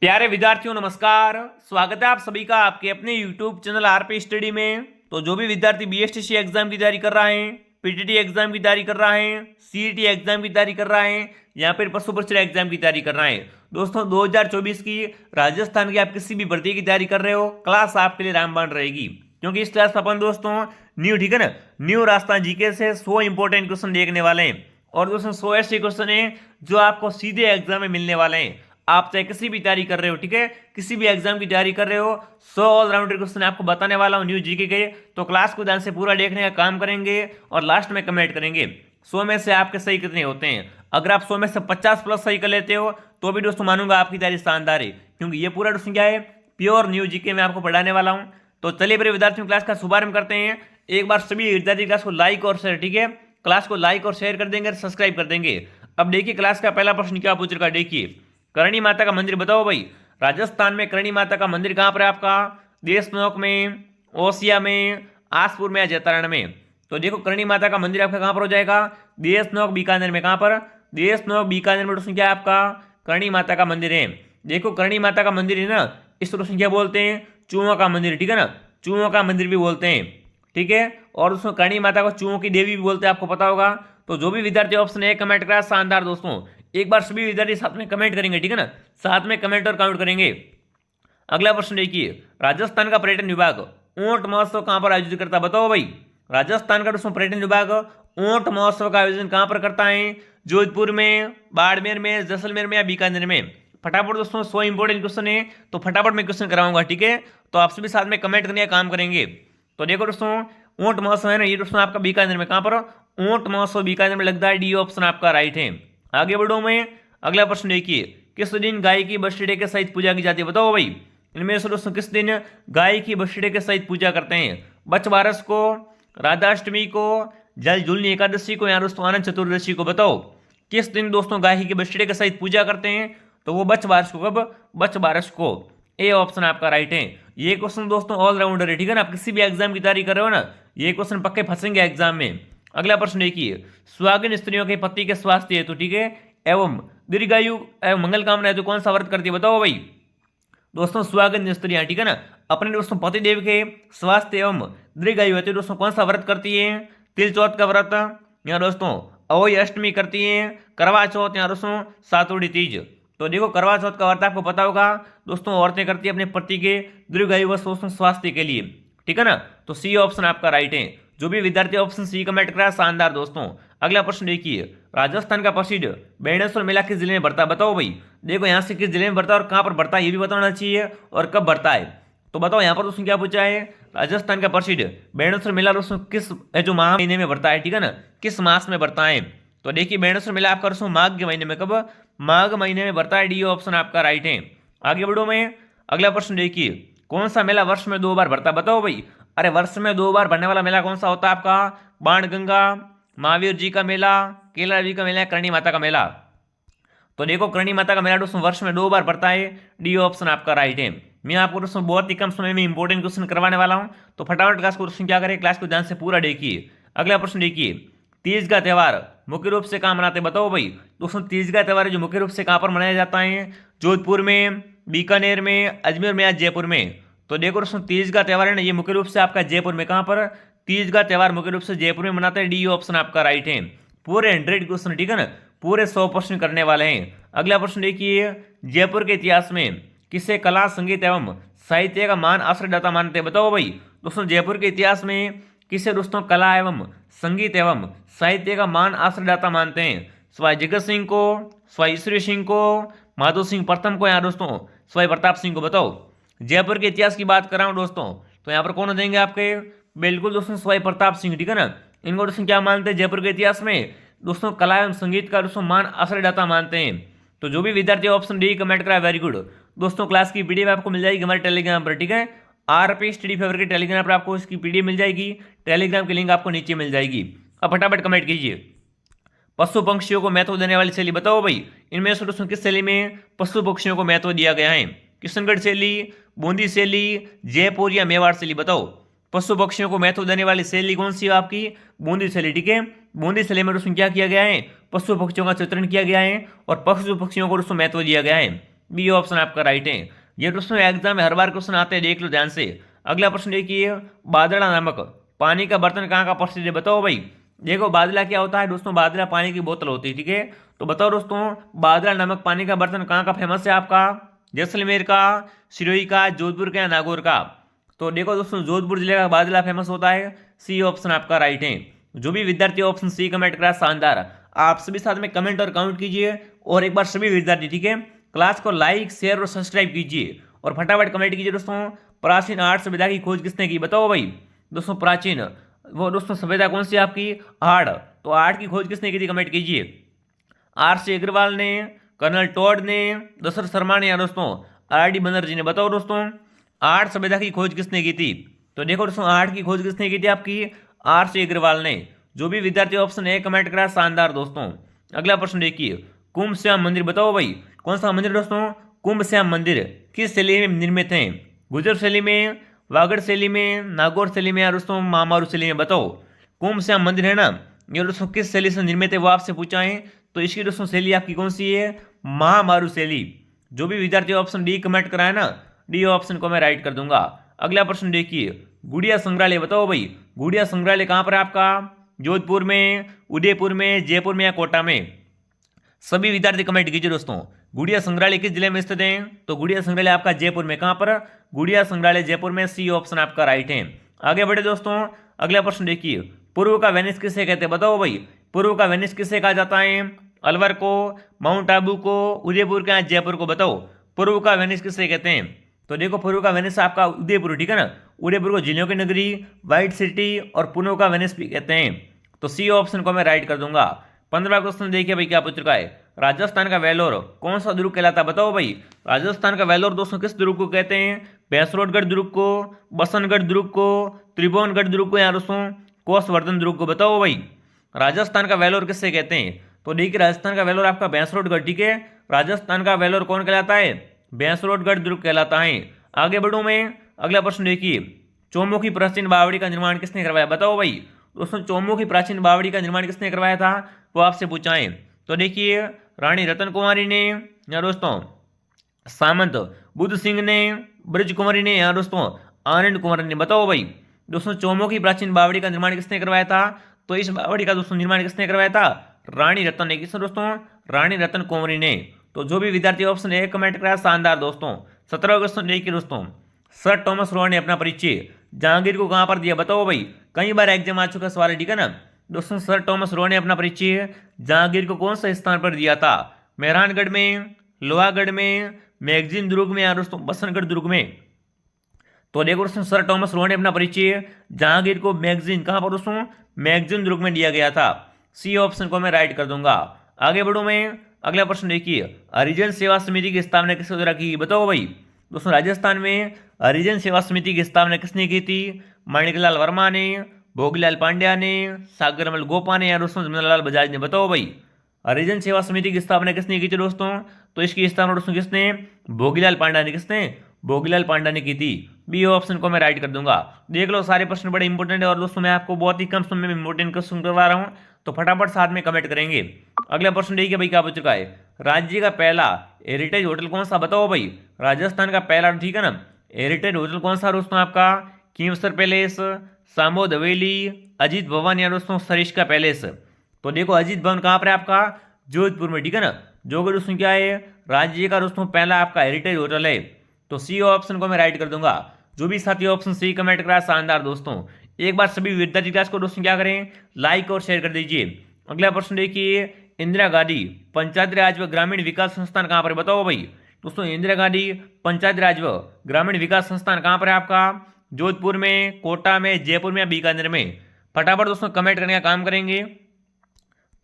प्यारे विद्यार्थियों नमस्कार। स्वागत है आप सभी का आपके अपने YouTube चैनल आरपी स्टडी में। तो जो भी विद्यार्थी बीएसटीसी एग्जाम की तैयारी कर रहा है, पीटीटी एग्जाम की तैयारी कर रहा है, सीईटी एग्जाम की तैयारी कर रहा है या फिर पशु परीक्षा एग्जाम की तैयारी कर रहा है, दोस्तों 2024 की राजस्थान की आप किसी भी भर्ती की तैयारी कर रहे हो, क्लास आपके लिए रामबाण रहेगी। क्योंकि इस क्लास में अपन दोस्तों न्यू, ठीक है ना, न्यू राजस्थान जीके से 100 इंपॉर्टेंट क्वेश्चन देखने वाले हैं। और दोस्तों 100 ऐसे क्वेश्चन हैं जो आपको सीधे एग्जाम में मिलने वाले हैं। आप चाहे किसी भी तैयारी कर रहे हो, ठीक है, किसी भी एग्जाम की तैयारी कर रहे हो, 100 ऑलराउंडर क्वेश्चन आपको बताने वाला हूं न्यू जीके के। तो क्लास को ध्यान से पूरा देखने का काम करेंगे और लास्ट में कमेंट करेंगे 100 में से आपके सही कितने होते हैं। अगर आप 100 में से 50 प्लस सही कर लेते हो तो भी दोस्तों मानूंगा आपकी तैयारी शानदार है, क्योंकि ये पूरा दोस्तों क्या है, प्योर न्यू जीके में आपको पढ़ाने वाला हूं। तो चलिए मेरे विद्यार्थियों क्लास का शुभारंभ करते हैं। एक बार सभी विद्यार्थी क्लास को लाइक और शेयर, ठीक है, क्लास को लाइक और शेयर कर देंगे, सब्सक्राइब कर देंगे। अब देखिए क्लास का पहला प्रश्न क्या पूछ रखा है, देखिए करणी माता का मंदिर बताओ भाई। राजस्थान में करणी माता का मंदिर कहां पर है आपका? देशनोक में, ओसिया में, आसपुर में या जैतारण में? तो देखो करणी माता का मंदिर आपका कहां पर हो जाएगा? देशनोक बीकानेर में। कहां पर? देशनोक बीकानेर में दोस्तों क्या है आपका? करणी माता का मंदिर है। देखो करणी माता का मंदिर है ना, इस दोस्तों क्या बोलते हैं? चूहों का मंदिर, ठीक है ना, चूहों का मंदिर भी बोलते हैं, ठीक है। और दोस्तों करणी माता को चूहों की देवी भी बोलते हैं, आपको पता होगा। तो जो भी विद्यार्थी ऑप्शन ए कमेंट करा, शानदार दोस्तों। एक बार सभी विद्यार्थी साथ में कमेंट करेंगे, ठीक है ना, साथ में कमेंट और काउंट करेंगे। अगला प्रश्न देखिए, राजस्थान का पर्यटन विभाग ऊंट महोत्सव कहां पर आयोजित करता है बताओ भाई। राजस्थान का दोस्तों पर्यटन विभाग ऊंट महोत्सव का आयोजन कहां पर करता है? जोधपुर में, बाड़मेर में, जैसलमेर में या बीकानेर में? फटाफट दोस्तों 100 इंपॉर्टेंट क्वेश्चन है, तो फटाफट मैं क्वेश्चन कराऊंगा, ठीक है। तो आप सभी साथ में कमेंट करने का काम करेंगे। तो देखो दोस्तों ऊंट महोत्सव है ना, ये दोस्तों आपका बीकानेर में। कहां पर? ऊंट महोत्सव बीकानेर में लगता है। डी ऑप्शन आपका राइट है। आगे बढ़ो में अगला प्रश्न देखिए, किस दिन गाय की बर्थडे के सहित पूजा की जाती है बताओ भाई। इनमें से दोस्तों किस दिन गाय की बर्थडे के सहित पूजा करते हैं? बछबारस को, राधाष्टमी को, जल झूलनी एकादशी को या दोस्तों आनंद चतुर्दशी को? बताओ किस दिन दोस्तों गाय की बर्थडे के सहित पूजा करते हैं? तो वो बछबारस को। कब? बछबारस को। ए ऑप्शन आपका राइट है। ये क्वेश्चन दोस्तों ऑलराउंडर है, ठीक है ना, आप किसी भी एग्जाम की तैयारी कर रहे हो ना, ये क्वेश्चन पक्के फंसेंगे एग्जाम में। अगला प्रश्न देखिए, सुहागिन स्त्रियों के पति के स्वास्थ्य हेतु, ठीक है, एवं दीर्घायु एवं मंगल कामना हेतु कौन सा व्रत करती है बताओ भाई। दोस्तों सुहागिन स्त्रियां, ठीक है ना, अपने दोस्तों पतिदेव के स्वास्थ्य एवं दीर्घायु हेतु दोस्तों कौन सा व्रत करती है? तिल चौथ का व्रत या दोस्तों अहोई अष्टमी करती है, करवा चौथ या दोस्तों सातुड़ी तीज? तो देखो करवा चौथ का व्रत आपको पता होगा दोस्तों, औरतें करती है अपने पति के दीर्घायु व दोस्तों स्वास्थ्य के लिए, ठीक है ना। तो सी ऑप्शन आपका राइट है। जो भी विद्यार्थी ऑप्शन सी कमेंट करा, शानदार दोस्तों। अगला प्रश्न देखिए, राजस्थान का प्रसिद्ध बेणेश्वर मेला किस जिले में बढ़ता है बताओ भाई। देखो यहाँ से किस जिले में बढ़ता है और कहाँ पर बढ़ता है ये भी बताना चाहिए, और कब बढ़ता है। तो बताओ यहाँ पर दोस्तों क्या पूछा है, राजस्थान का प्रसिद्ध बेणेश्वर मेला दोस्तों किस जो माह महीने में बढ़ता है, ठीक है ना, किस मास में बढ़ता है? तो देखिए बेणेश्वर मेला आपका दोस्तों माघ के महीने में। कब? माघ महीने में बढ़ता है। डी ऑप्शन आपका राइट है। आगे बढ़ो में अगला प्रश्न देखिए, कौन सा मेला वर्ष में 2 बार बढ़ता है बताओ भाई। अरे वर्ष में 2 बार बढ़ने वाला मेला कौन सा होता है आपका? बाणगंगा, महावीर जी का मेला, केला जी का मेला, करणी माता का मेला? तो देखो करणी माता का मेला दोस्तों वर्ष में 2 बार पड़ता है। डी ऑप्शन आपका राइट है। मैं आपको दोस्तों बहुत ही कम समय में इंपॉर्टेंट क्वेश्चन करवाने वाला हूं, तो फटाफट क्लास को दोस्तों क्या करें, क्लास को ध्यान से पूरा देखिए। अगला प्रश्न देखिए, तीज का त्यौहार मुख्य रूप से कहाँ मनाते बताओ भाई। दोस्तों तीज का त्यौहार जो मुख्य रूप से कहाँ पर मनाया जाता है? जोधपुर में, बीकानेर में, अजमेर में या जयपुर में? तो देखो दोस्तों तीज का त्यौहार है ना, ये मुख्य रूप से आपका जयपुर में। कहाँ पर? तीज का त्यौहार मुख्य रूप से जयपुर में मनाते हैं। डी ऑप्शन आपका राइट है। पूरे 100 क्वेश्चन, ठीक है ना, पूरे 100 प्रश्न करने वाले हैं। अगला प्रश्न देखिए, जयपुर के इतिहास में किसे कला, संगीत एवं साहित्य का मान आश्रयदाता मानते हैं बताओ भाई। दोस्तों जयपुर के इतिहास में किसे दोस्तों कला एवं संगीत एवं साहित्य का मान आश्रयदाता मानते हैं? स्वाई जगत सिंह को, स्वाई ईश्वरी सिंह को, माधो सिंह प्रथम को या दोस्तों स्वाई प्रताप सिंह को? बताओ जयपुर के इतिहास की बात कर रहा हूं दोस्तों, तो यहाँ पर कौन देंगे आपके? बिल्कुल दोस्तों स्वाई प्रताप सिंह, ठीक है ना। इनको दोस्तों क्या मानते हैं जयपुर के इतिहास में? दोस्तों कला एवं संगीत का दोस्तों मान आश्रयदाता मानते हैं। तो जो भी विद्यार्थी ऑप्शन डी कमेंट करा, वेरी गुड दोस्तों। क्लास की पीडीएफ आपको मिल जाएगी हमारे टेलीग्राम पर, ठीक है, आरपी स्टडी फेवर के टेलीग्राम पर आपको इसकी पीडीएफ मिल जाएगी। टेलीग्राम की लिंक आपको नीचे मिल जाएगी। अब फटाफट कमेंट कीजिए, पशु पक्षियों को महत्व देने वाली शैली बताओ भाई। इनमें से दोस्तों किस शैली में पशु पक्षियों को महत्व दिया गया है? किशनगढ़ शैली, बूंदी शैली, जयपुर या मेवाड़ शैली? बताओ पशु पक्षियों को महत्व देने वाली शैली कौन सी है आपकी? बूंदी शैली, ठीक है। बूंदी शैली में दोस्तों क्या किया गया है? पशु पक्षियों का चित्रण किया गया है और पशु पक्षियों को दोस्तों महत्व दिया गया है। बी ऑप्शन आपका राइट है। ये दोस्तों एग्जाम में हर बार क्वेश्चन आते हैं, देख लो ध्यान से। अगला प्रश्न देखिए, बादला नामक पानी का बर्तन कहाँ का प्रसिद्ध है, बताओ भाई। देखो बादला क्या होता है दोस्तों, बादला पानी की बोतल होती है, ठीक है। तो बताओ दोस्तों, बादला नामक पानी का बर्तन कहाँ का फेमस है आपका, जैसलमेर का, सिरोही का, जोधपुर का या नागौर का। तो देखो दोस्तों, जोधपुर जिले का बादला फेमस होता है, सी ऑप्शन आपका राइट है। जो भी विद्यार्थी ऑप्शन सी कमेंट करा शानदार। आप सभी साथ में कमेंट और काउंट कीजिए, और एक बार सभी विद्यार्थी, ठीक है, क्लास को लाइक शेयर और सब्सक्राइब कीजिए और फटाफट कमेंट कीजिए दोस्तों, प्राचीन आर्ट सभ्यता की खोज किसने की, बताओ भाई। दोस्तों प्राचीन, वो दोस्तों सभ्यता कौन सी आपकी, आर्ट। तो आर्ट की खोज किसने की थी, कमेंट कीजिए। आर सी अग्रवाल ने, कर्नल टॉड ने, दशरथ शर्मा ने या दोस्तों आर डी बनर्जी ने, बताओ दोस्तों आर्ट सभ्यता की खोज किसने की थी। तो देखो दोस्तों, आर्ट की खोज किसने की थी आपकी, आर सी अग्रवाल ने। जो भी विद्यार्थी ऑप्शन ए कमेंट करा शानदार दोस्तों। अगला प्रश्न देखिए, कुंभ श्याम मंदिर, बताओ भाई कौन सा मंदिर दोस्तों, कुंभ श्याम मंदिर किस शैली में निर्मित है, गुजर शैली में, वागड़ शैली में, नागौर शैली में या दोस्तों महामारू शैली में, बताओ। कुंभ श्याम मंदिर है ना, ये दोस्तों किस शैली से निर्मित है वो आपसे पूछा है। तो इसकी दोस्तों शैली आपकी कौन सी है, महामारू शैली। जो भी विद्यार्थी ऑप्शन डी कमेंट कराए ना, डी ऑप्शन को मैं राइट कर दूंगा। अगला प्रश्न देखिए, गुड़िया संग्रहालय, बताओ भाई गुड़िया संग्रहालय कहाँ पर है आपका, जोधपुर में, उदयपुर में, जयपुर में या कोटा में। सभी विद्यार्थी कमेंट कीजिए दोस्तों, गुड़िया संग्रहालय किस जिले में स्थित है। तो गुड़िया संग्रहालय आपका जयपुर में, कहां पर, गुड़िया संग्रहालय जयपुर में, सी ऑप्शन आपका राइट है। आगे बढ़े दोस्तों, अगला प्रश्न देखिए, पूर्व का वेनिस किसे कहते हैं, बताओ भाई पूर्व का वेनिस किसे कहा जाता है, अलवर को, माउंट आबू को, उदयपुर का, जयपुर को, बताओ पूर्व का वेनिस किसे कहते हैं। तो देखो पूर्व का वेनिस आपका उदयपुर, ठीक है ना, उदयपुर को झीलों की नगरी, व्हाइट सिटी और पूर्व का वेनिस भी कहते हैं। तो सी ऑप्शन को मैं राइट कर दूंगा। 15वां क्वेश्चन देखिए भाई क्या पूछ रखा है, राजस्थान का वेलोर कौन सा दुर्ग कहलाता है, बताओ भाई। राजस्थान का वेलोर दोस्तों किस दुर्ग को कहते हैं, भैंसरोडगढ़ दुर्ग को, बसनगढ़ दुर्ग को, त्रिभुवनगढ़ दुर्ग को या दोस्तों कोसवर्धन दुर्ग को, बताओ भाई राजस्थान का वेलोर किससे कहते हैं। तो देखिए राजस्थान का वेलोर आपका भैंसरोडगढ़, ठीक है, राजस्थान का वेलोर कौन कहलाता है, भैंसरोडगढ़ दुर्ग कहलाता है। आगे बढ़ूं मैं, अगला प्रश्न देखिए, चौमुखी प्राचीन बावड़ी का निर्माण किसने करवाया, बताओ भाई। दोस्तों चौमुखी प्राचीन बावड़ी का निर्माण किसने करवाया था, वो आपसे पूछा है। तो देखिए रानी रतन कुमारी ने या दोस्तों सामंत बुद्ध सिंह ने, ब्रज कुमारी ने या दोस्तों आनंद कुमार ने, बताओ भाई। दोस्तों चौमुखी प्राचीन बावड़ी का निर्माण किसने करवाया था। तो इस बावड़ी का दोस्तों निर्माण किसने करवाया था, रानी रतन ने। किसने दोस्तों, रानी रतन कुमारी ने। तो जो भी विद्यार्थी ऑप्शन ए कमेंट कराया शानदार दोस्तों। 17 क्वेश्चन देखिए दोस्तों, सर थॉमस रोड ने अपना परिचय जहांगीर को कहां पर दिया, बताओ भाई। कई बार एग्जाम आ चुका सवाल है, ठीक है ना दोस्तों। सर थॉमस रोड ने अपना परिचय जहांगीर को कौन सा स्थान पर दिया था, मेहरानगढ़ में, लोहागढ़ में, मैगजीन दुर्ग में या दोस्तों बसनगढ़ दुर्ग में। तो देखो दोस्तों सर थॉमस रोड ने अपना परिचय जहांगीर को मैगजीन, कहां पर दोस्तों, मैगजीन दुर्ग में दिया गया था। सी ऑप्शन को मैं राइट कर दूंगा। आगे बढ़ू मैं, अगला प्रश्न देखिए, हरिजन सेवा समिति की स्थापना किसके द्वारा की, बताओ भाई। दोस्तों राजस्थान में हरिजन सेवा समिति की स्थापना किसने की थी, माणिकलाल वर्मा ने, भोगीलाल पांड्या ने, सागरमल गोपा ने या दोस्तों जमनालाल बजाज ने, बताओ भाई। हरिजन सेवा समिति की स्थापना किसने की थी दोस्तों। तो इसकी स्थापना दोस्तों किसने, भोगीलाल पांड्या ने। किसने, भोगीलाल पांड्या ने की थी। बी ऑप्शन को मैं राइट कर दूंगा। देख लो सारे प्रश्न बड़े इंपॉर्टेंट है और दोस्तों मैं आपको बहुत ही कम समय में इंपॉर्टेंट क्वेश्चन करवा रहा हूं, तो फटाफट साथ में कमेंट करेंगे। अगला प्रश्न देखिए भाई क्या पूछ चुका है, राज्य का पहला हेरिटेज होटल कौन सा, बताओ भाई। राजस्थान का पहला, ठीक है ना, हेरिटेज होटल कौन सा दोस्तों आपका, कीमसर पैलेस, सामोद हवेली, अजीत भवन या दोस्तों सरिस्का पैलेस। तो देखो अजीत भवन कहाँ पर है आपका, जोधपुर में, ठीक है ना, जो कि दोस्तों क्या है, राज्य का दोस्तों पहला आपका हेरिटेज होटल है। तो सी ऑप्शन को मैं राइट कर दूंगा। जो भी साथी ऑप्शन सी कमेंट करा शानदार दोस्तों। एक बार सभी विद्यार्थी क्लास को दोस्तों क्या करें, लाइक और शेयर कर दीजिए। अगला प्रश्न देखिए, इंदिरा गांधी पंचायती राज व ग्रामीण विकास संस्थान कहाँ पर है, बताओ भाई। दोस्तों इंदिरा गांधी पंचायती राज व ग्रामीण विकास संस्थान कहाँ पर है आपका, जोधपुर में, कोटा में, जयपुर में या बीकानेर में। फटाफट दोस्तों कमेंट करने का काम करेंगे।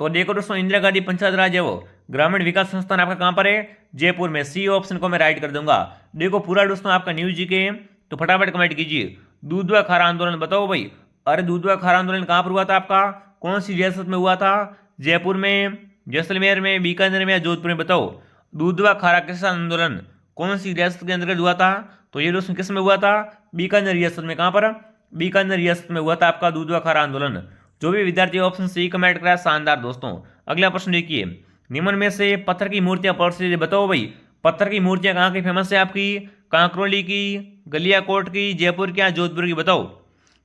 तो देखो दोस्तों इंदिरा गांधी पंचायत राज है वो ग्रामीण विकास संस्थान आपका कहां पर है, जयपुर में। सी ऑप्शन को मैं राइट कर दूंगा। देखो पूरा दोस्तों आपका न्यूज जी के, तो फटाफट कमेंट कीजिए। दूधवा खारा आंदोलन, बताओ भाई। अरे दूधवा खारा आंदोलन कहां पर हुआ था आपका, कौन सी रियासत में हुआ था, जयपुर में, जैसलमेर में, बीकानेर में या जोधपुर में, बताओ। दूधवा खारा किसान आंदोलन कौन सी रियासत के अंतर्गत हुआ था। तो ये दोस्तों किस में हुआ था, बीकानेर रियासत में। कहां पर, बीकानेर रियासत में हुआ था आपका दूधवा खारा आंदोलन। जो भी विद्यार्थी ऑप्शन सी कमेंट कराया शानदार दोस्तों। अगला प्रश्न देखिए, निम्न में से पत्थर की मूर्तियां प्रसिद्ध, बताओ भाई। पत्थर की मूर्तियां कहाँ की फेमस है आपकी? कांकरोली की, गलियाकोट की, जयपुर की या जोधपुर की? बताओ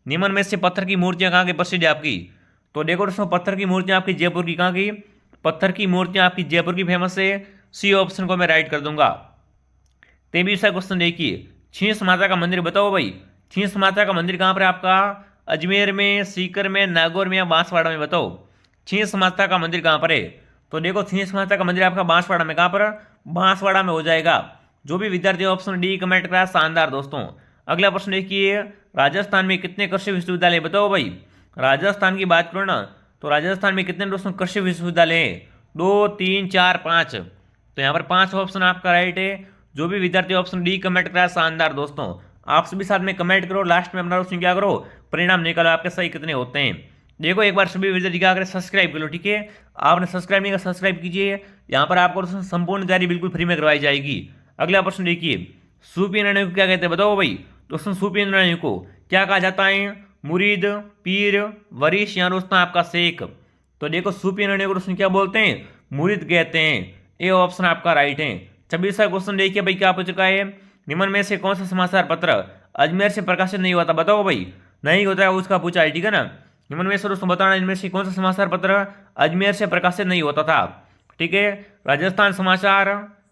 निम्न में से पत्थर की मूर्तियां कहाँ की प्रसिद्ध है आपकी? तो देखो दोस्तों पत्थर की मूर्तियां आपकी जयपुर की, कहाँ की? पत्थर की मूर्तियां आपकी जयपुर की फेमस है। सी ऑप्शन को मैं राइट कर दूंगा। 23वां क्वेश्चन देखिए, शीश माता का मंदिर बताओ भाई। शीश माता का मंदिर कहाँ पर है आपका? अजमेर में, सीकर में, नागौर में या बांसवाड़ा में? बताओ शीश माता का मंदिर कहाँ पर है? तो देखो शीश माता का मंदिर आपका बांसवाड़ा में। कहाँ पर? बांसवाड़ा में हो जाएगा। जो भी विद्यार्थी ऑप्शन डी कमेंट करा, शानदार दोस्तों। अगला प्रश्न देखिए, राजस्थान में कितने कृषि विश्वविद्यालय? बताओ भाई। राजस्थान की बात करो ना, तो राजस्थान में कितने दोस्तों कृषि विश्वविद्यालय हैं? 2, 3, 4, 5। तो यहाँ पर 5 ऑप्शन आपका राइट है। जो भी विद्यार्थी ऑप्शन डी कमेंट करा, शानदार दोस्तों। आप सभी साथ में कमेंट करो, लास्ट में अपना दोस्तों क्या करो, परिणाम निकालो आपके सही कितने होते हैं। देखो एक बार सभी विद्यार्थी क्या करें, सब्सक्राइब कर लो, ठीक है। आपने सब्सक्राइब नहीं किया, सब्सक्राइब कीजिए। यहाँ पर आपको संपूर्ण तैयारी बिल्कुल फ्री में करवाई जाएगी। अगला प्रश्न देखिए, सूफी निर्णय को क्या कहते हैं? बताओ भाई। दोस्तों सूफी निर्णय को क्या कहा जाता है? मुरीद, पीर, वरिश या दोस्तों आपका शेख? तो देखो सूफी निर्णय को दोस्तों क्या बोलते हैं? मुरीद कहते हैं। ए ऑप्शन आपका राइट है। 26वां क्वेश्चन देखिए भाई, क्या पूछ चुका है? निम्न में से कौन सा समाचार पत्र अजमेर से प्रकाशित नहीं हुआ था? बताओ भाई। नहीं होता है उसका पूछा है, ठीक है ना। निम्न में से दोस्तों बताना, इनमें से कौन सा समाचार पत्र अजमेर से प्रकाशित नहीं होता था? ठीक है, राजस्थान समाचार,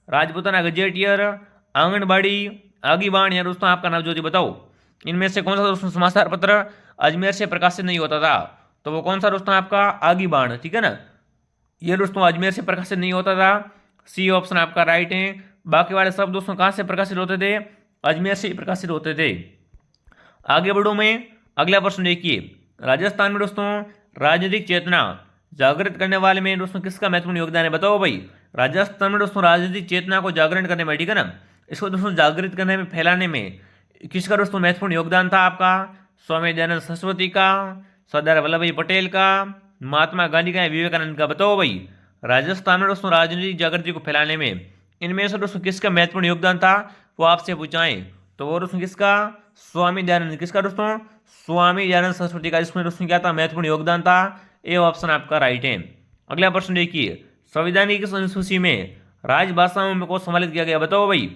राजपूताना गजेटियर, आंगनबाड़ी, आगीबाण या दोस्तों आपका नवज्योति? बताओ इनमें से कौन सा दोस्तों समाचार पत्र अजमेर से प्रकाशित नहीं होता था? तो वो कौन सा दोस्तों आपका? आगीबाण, ठीक है ना। ये दोस्तों अजमेर से प्रकाशित नहीं होता था। सी ऑप्शन आपका राइट है। बाकी वाले सब दोस्तों कहाँ से प्रकाशित होते थे? अजमेर से प्रकाशित होते थे। आगे बढ़ो मैं, अगला प्रश्न देखिए, राजस्थान में दोस्तों राजनीतिक चेतना जागृत करने वाले में दोस्तों किसका महत्वपूर्ण योगदान है? बताओ भाई। राजस्थान में दोस्तों राजनीतिक चेतना को जागरण करने में, ठीक है ना, इसको दोस्तों जागृत करने में, फैलाने में किसका दोस्तों महत्वपूर्ण योगदान था आपका? स्वामी दयानंद सरस्वती का, सरदार वल्लभ भाई पटेल का, महात्मा गांधी का या विवेकानंद का? बताओ भाई। राजस्थान में दोस्तों राजनीतिक जागृति को फैलाने में इनमें से दोस्तों किसका महत्वपूर्ण योगदान था, वो आपसे पूछाएं तो वो दोस्तों किसका? स्वामी दयानंद। किसका दोस्तों? स्वामी दयानंद सरस्वती का। इसमें दोस्तों क्या था? महत्वपूर्ण योगदान था। ए ऑप्शन आपका राइट है। अगला प्रश्न देखिए, संविधान की किस अनुसूची में राजभाषाओं को सम्मिलित किया गया? बताओ भाई।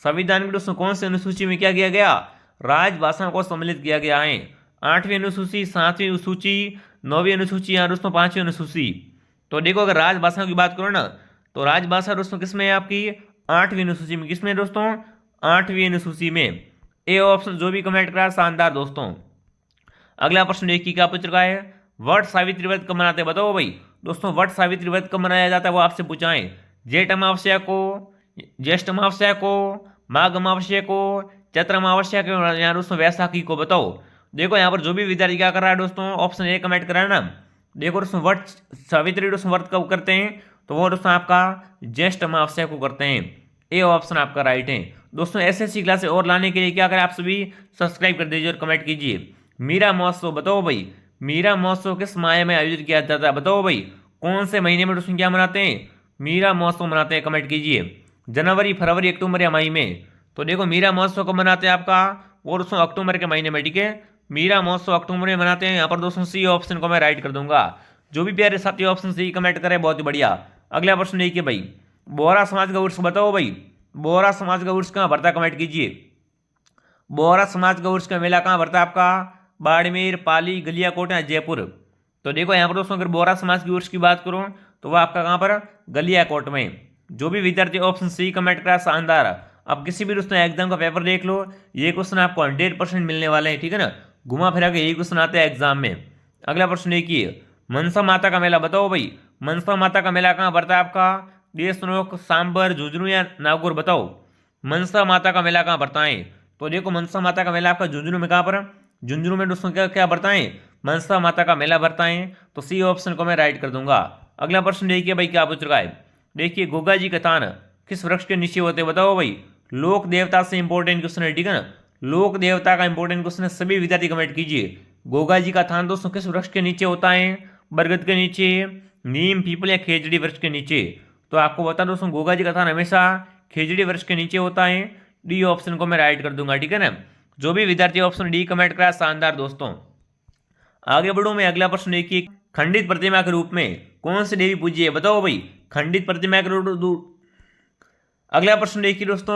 संविधान की दोस्तों कौन सी अनुसूची में क्या किया गया? राजभाषाओं को सम्मिलित किया गया है। 8वीं अनुसूची, 7वीं अनुसूची, 9वीं अनुसूची या दोस्तों 5वीं अनुसूची? तो देखो अगर राजभाषाओं की बात करो ना, तो राजभाषा दोस्तों किसमें है आपकी? 8वीं अनुसूची में। किसमें दोस्तों? 8वीं अनुसूची में। ए ऑप्शन जो भी कमेंट करा, शानदार दोस्तों। अगला प्रश्न देखिए क्या पूछ रखा है, वट सावित्री व्रत कब मनाते हैं? बताओ भाई। दोस्तों वट सावित्री व्रत कब मनाया जाता है वो आपसे पूछाएं। जेठ अमावस्या को, ज्येष्ठ अमावस्या को, माघ अमावस्या को, चैत्र अमावस्या को या दोस्तों वैसाखी को? बताओ। देखो यहाँ पर जो भी विद्यार्थी क्या कर रहा है दोस्तों, ऑप्शन ए कमेंट करा है ना। देखो दोस्तों वट सावित्री दोस्तों व्रत कब करते हैं? तो वो दोस्तों आपका ज्येष्ठ अमावस्या को करते हैं। ए ऑप्शन आपका राइट है। दोस्तों ऐसे क्लासेस और लाने के लिए क्या करें, आप सभी सब्सक्राइब कर दीजिए और कमेंट कीजिए। मीरा महोत्सव बताओ भाई। मीरा महोत्सव किस माह में आयोजित किया जाता है? बताओ भाई। कौन से महीने में दोस्तों क्या मनाते हैं? मीरा महोत्सव मनाते हैं। कमेंट कीजिए। जनवरी, फरवरी, अक्टूबर या मई में? तो देखो मीरा महोत्सव कब मनाते हैं आपका? वो दोस्तों अक्टूबर के महीने में, ठीक है। मीरा महोत्सव अक्टूबर में मनाते हैं। यहाँ पर दोस्तों सी ऑप्शन को मैं राइट कर दूंगा। जो भी प्यारे साथी ऑप्शन सी कमेंट करें, बहुत ही बढ़िया। अगला प्रश्न देखिए भाई, बोहरा समाज का उर्स बताओ भाई। बोहरा समाज का उर्स कहाँ भरता? कमेंट कीजिए। बोहरा समाज का उर्स का मेला कहाँ भरता है आपका? बाड़मेर, पाली, गलियाकोट या जयपुर? तो देखो यहाँ पर दोस्तों अगर बोहरा समाज की उर्स की बात करूँ तो वह आपका कहाँ पर? गलियाकोट में। जो भी विद्यार्थी ऑप्शन सी कमेंट करा, शानदार। अब किसी भी दोस्तों एग्जाम का पेपर देख लो, ये क्वेश्चन आपको 100% मिलने वाले हैं, ठीक है ना। घुमा फिरा के यही क्वेश्चन आते हैं एग्जाम में। अगला प्रश्न देखिए, मनसा माता का मेला बताओ भाई। मनसा माता का मेला कहाँ भरता है आपका? देशनोक, सांबर, झुंझुनू या नागौर? बताओ मनसा माता का मेला कहाँ भरता है? तो देखो मनसा माता का मेला आपका झुंझुनू में। कहाँ पर? झुंझुनू में दोस्तों क्या क्या भरता है? मनसा माता का मेला भरता है। तो सी ऑप्शन को मैं राइट कर दूंगा। अगला प्रश्न देखिए भाई क्या पूछ रखा है। देखिए गोगा जी का थान किस वृक्ष के नीचे होते हैं? बताओ भाई। लोक देवता से इंपॉर्टेंट क्वेश्चन है, ठीक है ना। लोक देवता का इंपॉर्टेंट क्वेश्चन है, सभी विद्यार्थी कमेंट कीजिए। गोगा जी का थान दोस्तों किस वृक्ष के नीचे होता है? बरगद के नीचे, नीम, पीपल या खेजड़ी वृक्ष के नीचे? तो आपको बता दोस्तों गोगा जी का थान हमेशा खेजड़ी वृक्ष के नीचे होता है। डी ऑप्शन को मैं राइट कर दूंगा, ठीक है ना। जो भी विद्यार्थी ऑप्शन डी कमेंट करा, शानदार दोस्तों। आगे बढ़ो मैं, अगला प्रश्न देखिए, खंडित प्रतिमा के रूप में कौन सी देवी पूजी है? बताओ भाई। खंडित प्रतिमा के रूप, अगला प्रश्न देखिए दोस्तों,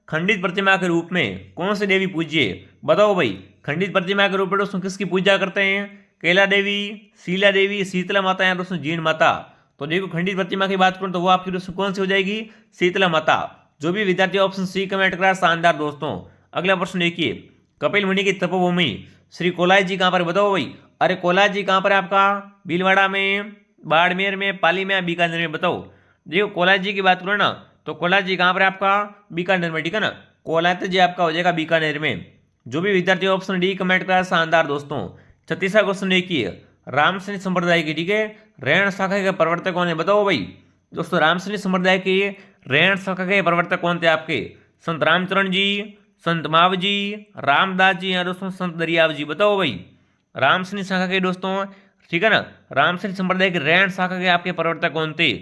खंडित प्रतिमा के रूप में कौन सी देवी पूज्य? बताओ भाई, खंडित प्रतिमा के रूप में दोस्तों किसकी पूजा करते हैं? कैला देवी, शीला देवी, शीतला माता या दोस्तों जीण माता। तो देखो खंडित प्रतिमा की बात करूं तो वो आपकी दोस्तों कौन सी हो जाएगी? शीतला माता। जो भी विद्यार्थी ऑप्शन सी कमेंट करा, शानदार दोस्तों। अगला प्रश्न देखिए, कपिल मुनि की तपोभूमि श्री कोलाय जी कहाँ पर? बताओ भाई। अरे कोलाय जी कहाँ पर है आपका? भीलवाड़ा में, बाड़मेर में, पाली में, बीकानेर में? बताओ। देखो कोलाय जी की बात करो ना तो कोलाय जी कहाँ पर है आपका? बीकानेर में, ठीक है ना। कोलाय जी आपका हो जाएगा बीकानेर में। जो भी विद्यार्थी ऑप्शन डी कमेंट करा, शानदार दोस्तों। 36वां क्वेश्चन देखिए, रामसैनिक संप्रदाय की, ठीक है, रैण शाखा के प्रवर्तक कौन है? बताओ भाई। दोस्तों रामसैनिक संप्रदाय के रैण शाखा के प्रवर्तक कौन थे आपके? संत रामचरण जी, संत माव जी, रामदास जी या दोस्तों संत दरियाव जी? बताओ भाई। रामसैनिक शाखा के दोस्तों, ठीक है ना, रामसैनिक संप्रदाय के रैण शाखा के आपके प्रवर्तक कौन थे?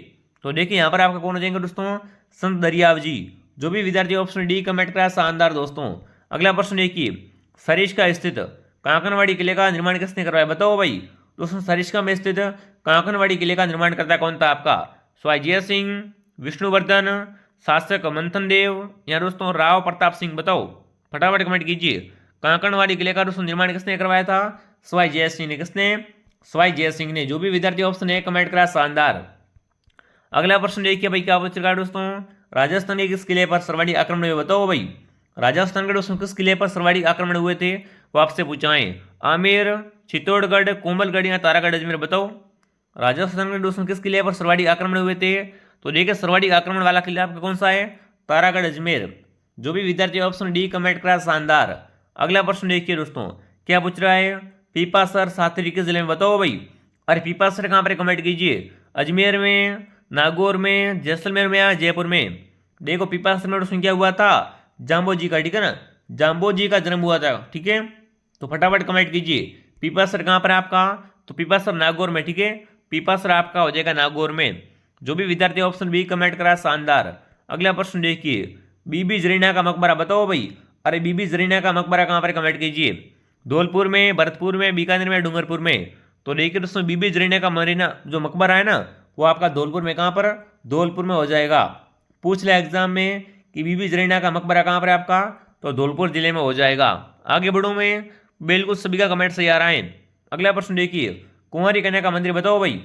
तो देखिए यहाँ पर आपका कौन हो जाएंगे दोस्तों? संत दरियाव जी। जो भी विद्यार्थी ऑप्शन डी कमेंट करा, शानदार दोस्तों। अगला प्रश्न देखिए, सरिस्का स्थित कांकनवाड़ी किले का निर्माण किसने करवाया? बताओ भाई। दोस्तों सरिस्का में स्थित कांकनवाड़ी किले का निर्माण करता कौन था आपका? स्वाई जय सिंह, विष्णुवर्धन, शासक मंथन देव या दोस्तों राव प्रताप सिंह? बताओ, फटाफट कमेंट कीजिए। कांकनवाड़ी किले का दोस्तों निर्माण किसने करवाया था? स्वाई जय सिंह ने। किसने? स्वाई जय सिंह ने। जो भी विद्यार्थी ऑप्शन ए कमेंट करा, शानदार। अगला प्रश्न देखिए भाई, क्या पूछ रहा है दोस्तों, राजस्थान के किस किले पर सर्वाधिक आक्रमण हुए? बताओ भाई। राजस्थान के दोस्तों किस किले पर सर्वाधिक आक्रमण हुए थे वो आपसे पूछा है? आमेर, चित्तौड़गढ़, कोमलगढ़ या तारागढ़ अजमेर? बताओ। राजस्थान के दोस्तों किस किले पर सर्वाधिक आक्रमण हुए थे? तो देखिए सर्वाधिक आक्रमण वाला किला आपका कौन सा है? तारागढ़ अजमेर। जो भी विद्यार्थी ऑप्शन डी कमेंट करा, शानदार। अगला प्रश्न देखिए दोस्तों, क्या पूछ रहा है, पीपासर साथरी किस जिले में? बताओ भाई। अरे पीपासर कहाँ पर? कमेंट कीजिए। अजमेर में, नागौर में, जैसलमेर में या जयपुर में? देखो पीपासर में दोस्तों क्या हुआ था? जाम्बो जी का, ठीक है ना, जाम्बो जी का जन्म हुआ था, ठीक है। तो फटाफट कमेंट कीजिए, पीपासर कहाँ पर है आपका? तो पीपासर नागौर में, ठीक है। पीपासर आपका हो जाएगा नागौर में। जो भी विद्यार्थी ऑप्शन बी कमेंट करा, शानदार। अगला प्रश्न देखिए, बीबी जरीना का मकबरा? बताओ भाई। अरे बीबी जरीना का मकबरा कहाँ पर? कमेंट कीजिए। धौलपुर में, भरतपुर में, बीकानेर में, डूंगरपुर में? तो देखिए दोस्तों बीबी जरीना का मरीना जो मकबरा है ना वो आपका धौलपुर में। कहाँ पर? धौलपुर में हो जाएगा। पूछ लिया एग्जाम में कि बीबी जरीना का मकबरा कहाँ पर है आपका? तो धौलपुर जिले में हो जाएगा। आगे बढ़ो में, बिल्कुल सभी का कमेंट सही आ रहा है। अगला प्रश्न देखिए, कुंवारी कन्या का मंदिर? बताओ भाई।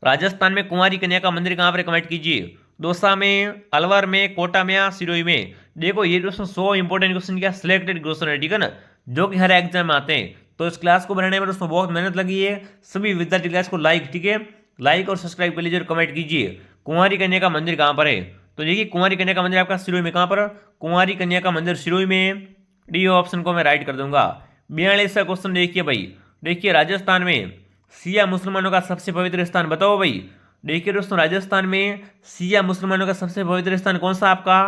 राजस्थान में कुंवारी कन्या का मंदिर कहाँ पर? कमेंट कीजिए। दौसा में, अलवर में, कोटा में या सिरोही में? देखो ये दोस्तों 100 इंपॉर्टेंट क्वेश्चन क्या सिलेक्टेड क्वेश्चन है, ठीक है ना, जो कि हर एग्जाम में आते हैं। तो इस क्लास को बनाने में दोस्तों बहुत मेहनत लगी है। सभी विद्यार्थी क्लास को लाइक, ठीक है, लाइक और सब्सक्राइब कर लीजिए और कमेंट कीजिए कुंवारी कन्या का मंदिर कहाँ पर है? तो देखिए कुंवारी कन्या का मंदिर आपका सिरोही में। कहाँ पर? कुंवारी कन्या का मंदिर सिरोही में। डी ऑप्शन को मैं राइट कर दूंगा। 42वां क्वेश्चन देखिए भाई। देखिए राजस्थान में शिया मुसलमानों का सबसे पवित्र स्थान? बताओ भाई। देखिए दोस्तों राजस्थान में शिया मुसलमानों का सबसे पवित्र स्थान कौन सा आपका?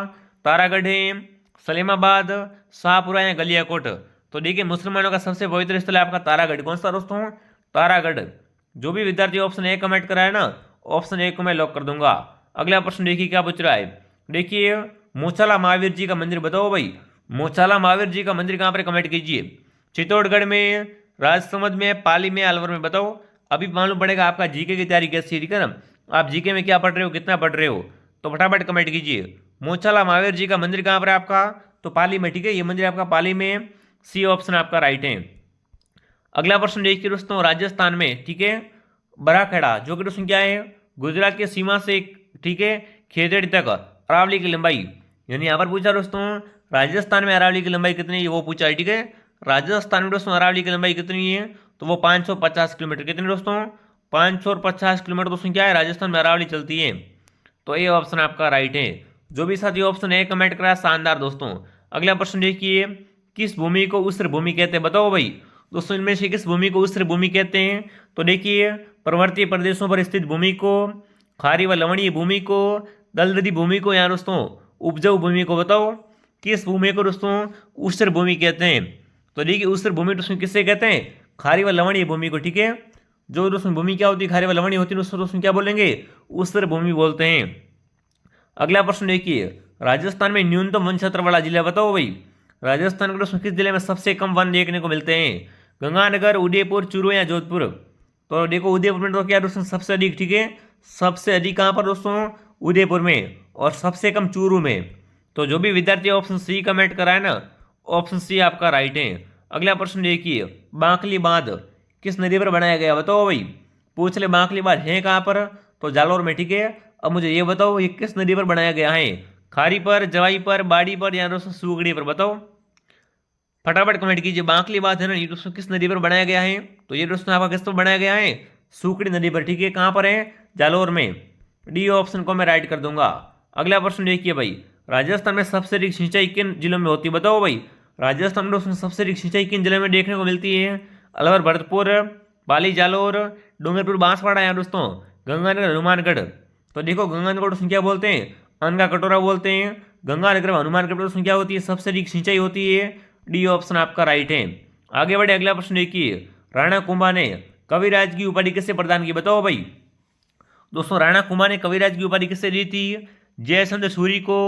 तारागढ़ है, सलेमाबाद, शाहपुरा या गलियाकोट? तो देखिए मुसलमानों का सबसे पवित्र स्थल है आपका तारागढ़। कौन सा दोस्तों? तारागढ़। जो भी विद्यार्थी ऑप्शन ए कमेंट करा है ना, ऑप्शन ए को मैं लॉक कर दूंगा। अगला प्रश्न देखिए क्या पूछ रहा है। देखिए मोचाला महावीर जी का मंदिर? बताओ भाई। मोचाला महावीर जी का मंदिर कहाँ पर? कमेंट कीजिए। चित्तौड़गढ़ में, राजसमंद में, पाली में, अलवर में? बताओ। अभी मालूम पड़ेगा आपका जीके की तैयारी कैसी है, ठीक है ना, आप जीके में क्या पढ़ रहे हो, कितना पढ़ रहे हो। तो फटाफट कमेंट कीजिए। मोचाला महावीर जी का मंदिर कहाँ पर है आपका? तो पाली में, ठीक है, ये मंदिर आपका पाली में। सी ऑप्शन आपका राइट है। अगला प्रश्न देखिए दोस्तों, राजस्थान में, ठीक है, बराखेड़ा जो कि दोस्तों क्या है? गुजरात की सीमा से, ठीक है, खेतड़ी तक अरावली की लंबाई, यानी यहाँ पर पूछा दोस्तों राजस्थान में अरावली की लंबाई कितनी है वो पूछा है, ठीक है। राजस्थान में दोस्तों अरावली की लंबाई कितनी है? तो वो 550 किलोमीटर। कितनी दोस्तों? 550 किलोमीटर दोस्तों क्या है? राजस्थान में अरावली चलती है। तो ये ऑप्शन आपका राइट है। जो भी साथी ऑप्शन ए कमेंट करा, शानदार दोस्तों। अगला प्रश्न देखिए, किस भूमि को उस्र भूमि कहते हैं? बताओ भाई। दोस्तों इनमें से किस भूमि को उस्र भूमि कहते हैं? तो देखिए पर्वतीय प्रदेशों पर स्थित भूमि को, खारी व लवणीय भूमि को, दलदली भूमि को या दोस्तों उपजाऊ भूमि को? बताओ किस भूमि को दोस्तों उस्र भूमि कहते हैं? तो देखिए उस्र भूमि दोस्तों किससे कहते हैं? खारी व लवणीय भूमि को, ठीक है। जो दोस्तों भूमि क्या होती है? खारी व लवणीय होती है, दोस्तों क्या बोलेंगे? उस्र भूमि बोलते हैं। अगला प्रश्न देखिए, राजस्थान में न्यूनतम वन क्षेत्र वाला जिला? बताओ भाई। राजस्थान के दोस्तों किस जिले में सबसे कम वन देखने को मिलते हैं? गंगानगर, उदयपुर, चूरू या जोधपुर? तो देखो उदयपुर में तो क्या दोस्तों सबसे अधिक, ठीक है, सबसे अधिक कहाँ पर दोस्तों? उदयपुर में और सबसे कम चूरू में। तो जो भी विद्यार्थी ऑप्शन सी कमेंट करा है ना, ऑप्शन सी आपका राइट है। अगला प्रश्न देखिए, बांकली बांध किस नदी पर बनाया गया, बताओ भाई। पूछ ले बांकली बांध है कहाँ पर, तो जालौर में, ठीक है। अब मुझे ये बताओ ये किस नदी पर बनाया गया है, खारी पर, जवाई पर, बाड़ी पर या दोस्तों सुगड़ी पर, बताओ फटाफट कमेंट कीजिए। बांकली बांध है ना, ये दोस्तों किस नदी पर बनाया गया है, तो ये दोस्तों आपका किस पर बनाया गया है, सुकड़ी नदी पर, ठीक है। कहाँ पर है, जालौर में। डी ऑप्शन को मैं राइट कर दूंगा। अगला प्रश्न देखिए भाई, राजस्थान में सबसे अधिक सिंचाई किन जिलों में होती है, बताओ भाई। राजस्थान में दोस्तों सबसे अधिक सिंचाई किन जिले में देखने को मिलती है, अलवर, भरतपुर, पाली, जालौर, डूंगरपुर, बांसवाड़ा या दोस्तों गंगानगर, हनुमानगढ़। तो देखो गंगानगर दोस्तों क्या बोलते हैं, अन्न का कटोरा बोलते हैं। गंगानगर में, हनुमानगढ़ में दोस्तों क्या होती है, सबसे अधिक सिंचाई होती है। डी ऑप्शन आपका राइट है। आगे बढ़े, अगला प्रश्न देखिए, राणा कुंभा ने कविराज की उपाधि किससे प्रदान की, बताओ भाई। दोस्तों राणा कुंभा ने कविराज की उपाधि किससे दी थी, जयचंद्र सूरी को,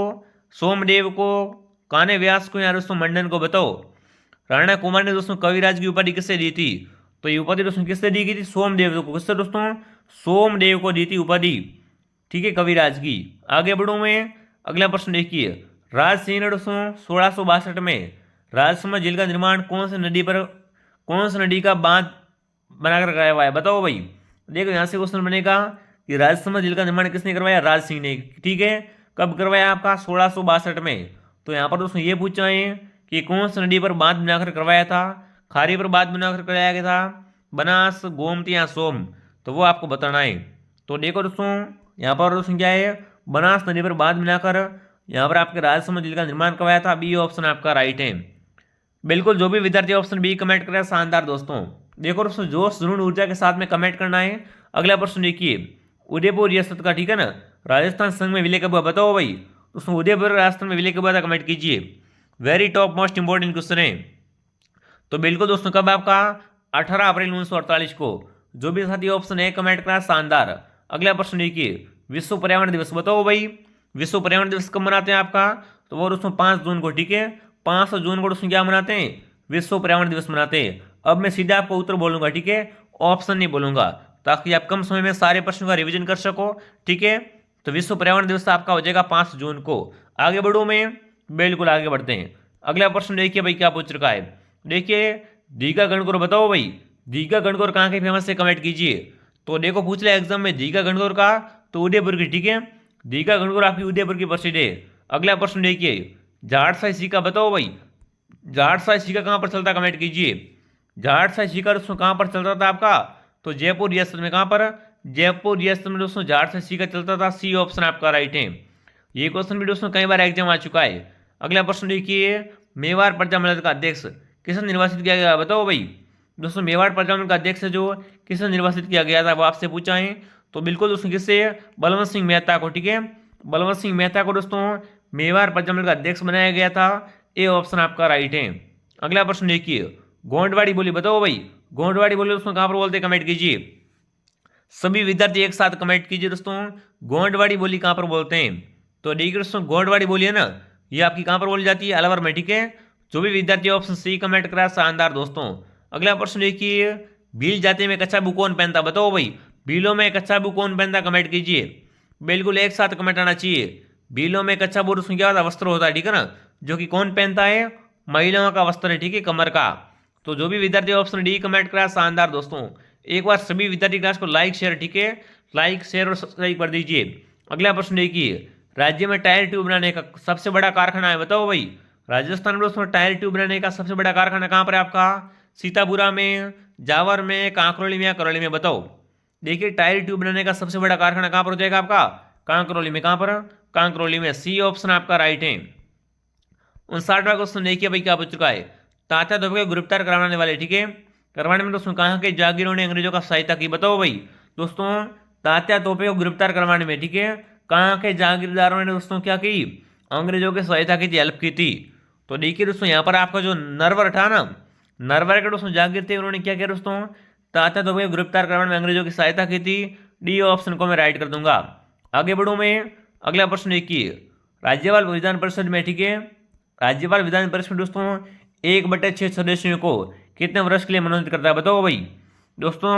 सोमदेव को, कान्हे व्यास को या दोस्तों मंडन को, बताओ। राणा कुमार ने दोस्तों कविराज की उपाधि किससे दी थी, तो ये उपाधि दोस्तों किससे दी गई थी, सोमदेव को। किससे दोस्तों, सोमदेव को दी थी उपाधि, ठीक है, कविराज की। आगे बढ़ूं मैं, अगला प्रश्न देखिए, राज सिंह ने दोस्तों 1662 में राजसमंद झील का निर्माण कौन सी नदी का बांध बनाकर कराया हुआ है, बताओ भाई। देखो यहाँ से क्वेश्चन बनेगा कि राजसमंद झील का निर्माण किसने करवाया, राज सिंह ने, ठीक है। कब करवाया आपका, 1662 में। तो यहाँ पर दोस्तों ये पूछा है कि कौन सी नदी पर बांध बनाकर करवाया था, खारी पर बांध बनाकर कराया गया था, बनास, गोमती या सोम, तो वो आपको बताना है। तो देखो दोस्तों यहाँ पर दोस्तों क्या है, बनास नदी पर बांध बनाकर यहाँ पर आपके राजसमंद झील का निर्माण करवाया था। बी ऑप्शन आपका राइट है। बिल्कुल, जो भी विद्यार्थी ऑप्शन बी कमेंट करे शानदार दोस्तों। देखो दोस्तों जोश जुनून ऊर्जा के साथ में कमेंट करना है। अगला प्रश्न देखिए, उदयपुर रियासत का, ठीक है ना, राजस्थान संघ में विलय कब हुआ, बताओ भाई। दोस्तों उदयपुर राजस्थान में विलय कब हुआ था, कमेंट कीजिए। Very top most important question है। तो बिल्कुल दोस्तों कब आपका, 18 अप्रैल 1948 को। जो भी साथी ऑप्शन है कमेंट करा शानदार। अगला प्रश्न देखिए, विश्व पर्यावरण दिवस, बताओ भाई। विश्व पर्यावरण दिवस कब मनाते हैं आपका, तो वो दोस्तों 5 जून को, ठीक है। 5 जून को दोस्तों क्या मनाते हैं, विश्व पर्यावरण दिवस मनाते हैं। अब मैं सीधा आपको उत्तर बोलूंगा, ठीक है, ऑप्शन नहीं बोलूंगा, ताकि आप कम समय में सारे प्रश्नों का रिवीजन कर सको, ठीक है। तो विश्व पर्यावरण दिवस आपका हो जाएगा 5 जून को। आगे बढ़ूं मैं, बिल्कुल आगे बढ़ते हैं। अगला प्रश्न देखिए भाई क्या पूछ रखा है, देखिए दीघा गणगौर, बताओ भाई। दीघा गणगौर कहाँ के फेमस है, कमेंट कीजिए। तो देखो पूछ लिया एग्जाम में दीघा गणगौर का, तो उदयपुर की, ठीक है। दीघा गणगौर आपकी उदयपुर की प्रसिद्ध है। अगला प्रश्न देखिए, जाट शाही सिक्का, बताओ भाई। जाट शाही सिक्का कहाँ पर चलता, कमेंट कीजिए। जाट शाही सिक्का दोस्तों कहाँ पर चलता था आपका, तो जयपुर रियासत में। कहाँ पर, जयपुर रियासत में दोस्तों जाट शाही सिक्का चलता था। सी ऑप्शन आपका राइट है। ये क्वेश्चन भी दोस्तों कई बार एग्जाम आ चुका है। अगला प्रश्न देखिए, मेवाड़ प्रजा मंडल का अध्यक्ष किसे निर्वाचित किया गया, बताओ भाई। दोस्तों मेवाड़ प्रजा मंडल का अध्यक्ष जो किसे निर्वाचित किया गया था, वो आपसे पूछा है। तो बिल्कुल दोस्तों किससे, बलवंत सिंह मेहता को, ठीक है। बलवंत सिंह मेहता को दोस्तों मेवाड़ प्रजा मंडल का अध्यक्ष बनाया गया था। ए ऑप्शन आपका राइट है। अगला प्रश्न देखिए, गोंडवाड़ी बोली, बताओ भाई। गोंडवाड़ी बोली दोस्तों कहाँ पर बोलते हैं, कमेंट कीजिए। सभी विद्यार्थी एक साथ कमेंट कीजिए दोस्तों, गोंडवाड़ी बोली कहाँ पर बोलते हैं। तो देखिए दोस्तों गोंडवाड़ी बोली है ना, ये आपकी कहाँ पर बोली जाती है, अलवर में, ठीक है। जो भी विद्यार्थी ऑप्शन सी कमेंट करा शानदार दोस्तों। अगला प्रश्न देखिए, भील जाति में कच्चा बू कौन पहनता, बताओ भाई। भीलों में कच्चा बू कौन पहनता, कमेंट कीजिए। बिल्कुल एक साथ कमेंट आना चाहिए। भीलों में कच्चा बू क्या होता है, वस्त्र होता है, ठीक है ना, जो कि कौन पहनता है, महिलाओं का वस्त्र है, ठीक है, कमर का। तो जो भी विद्यार्थी ऑप्शन डी कमेंट करा शानदार दोस्तों। एक बार सभी विद्यार्थी क्लास को लाइक शेयर, ठीक है, लाइक शेयर और सब्सक्राइब कर दीजिए। अगला प्रश्न देखिए, राज्य में टायर ट्यूब बनाने का सबसे बड़ा कारखाना है, बताओ भाई। राजस्थान में दोस्तों टायर ट्यूब बनाने का सबसे बड़ा कारखाना कहाँ पर है आपका, सीतापुरा में, जावर में, कांकरोली में या करौली में, बताओ। देखिए टायर ट्यूब बनाने का सबसे बड़ा कारखाना कहाँ पर हो जाएगा आपका, कांकरोली में। कहाँ पर, कांकरोली में। सी ऑप्शन आपका राइट है। 59वां क्वेश्चन देखिए भाई क्या पूछ चुका है, तात्या तोपे को गिरफ्तार करवाने वाले, ठीक है, करवाने में दोस्तों कहाँ के जागीरों ने अंग्रेजों का सहायता की, बताओ भाई। दोस्तों तात्या तोपे को गिरफ्तार करवाने में, ठीक है, कहाँ के जागीरदारों ने दोस्तों क्या की, अंग्रेजों की सहायता की थी, हेल्प की थी। तो देखिए दोस्तों यहाँ पर आपका जो नरवर था ना, नरवर के दोस्तों जागीर थे, उन्होंने क्या किया दोस्तों, तात्या तोपे को गिरफ्तार करवाने में अंग्रेजों की सहायता की थी। डी ऑप्शन को मैं राइट कर दूंगा। आगे बढ़ूँ मैं, अगला प्रश्न देखिए, राज्यपाल विधान परिषद में, ठीक है, राज्यपाल विधान परिषद में दोस्तों 1/6 सदस्यों को कितने वर्ष के लिए मनोनीत करता है, बताओ भाई। दोस्तों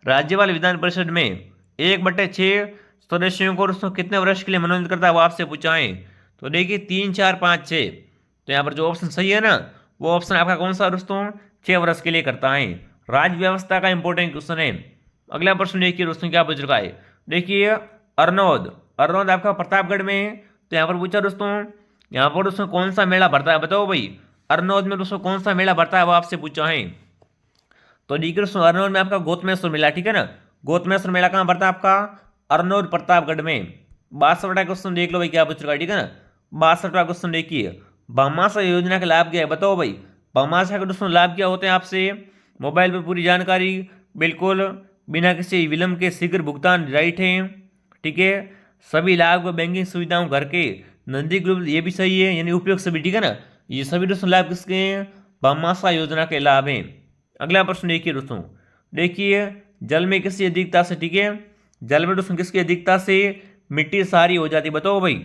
राज्यपाल विधान परिषद में 1/6 सदस्यों को दोस्तों कितने वर्ष के लिए मनोनीत करता है वो आपसे पूछा है। तो देखिए 3, 4, 5, 6, तो यहाँ पर जो ऑप्शन सही है ना वो ऑप्शन आपका कौन सा दोस्तों 6 वर्ष के लिए करता है। राज्य व्यवस्था का इंपॉर्टेंट क्वेश्चन है। अगला प्रश्न देखिए दोस्तों क्या पूछ रखा है। देखिए अरनौद, अरनौद आपका प्रतापगढ़ में है। तो यहाँ पर पूछा दोस्तों, यहाँ पर दोस्तों कौन सा मेला भरता है बताओ भाई। अरनौद में दोस्तों कौन सा मेला भरता है वो आपसे पूछा है। तो देखिए दोस्तों अरनौद में आपका गौतमेश्वर मेला, ठीक है ना। गौतमेश्वर मेला कहाँ पड़ता है आपका, अरनौद प्रतापगढ़ में। 62वां क्वेश्चन देख लो भाई क्या पूछ रखा है, ठीक है ना। 62वां क्वेश्चन देखिए, भामाशाह योजना का लाभ क्या है बताओ भाई। भामाशाह का दोस्तों लाभ क्या होते हैं आपसे मोबाइल पर पूरी जानकारी, बिल्कुल बिना किसी विलंब के शीघ्र भुगतान राइट है, ठीक है। सभी लाभ व बैंकिंग सुविधाओं घर के नजदीक, ये भी सही है, यानी उपयोग सभी, ठीक है ना। ये सभी दोस्तों लाभ किसके हैं, भामाशाह योजना के लाभ हैं। अगला प्रश्न देखिए दोस्तों, देखिए जल में किसकी अधिकता से, ठीक है, जल में दोस्तों किसकी अधिकता से मिट्टी सारी हो जाती है बताओ भाई।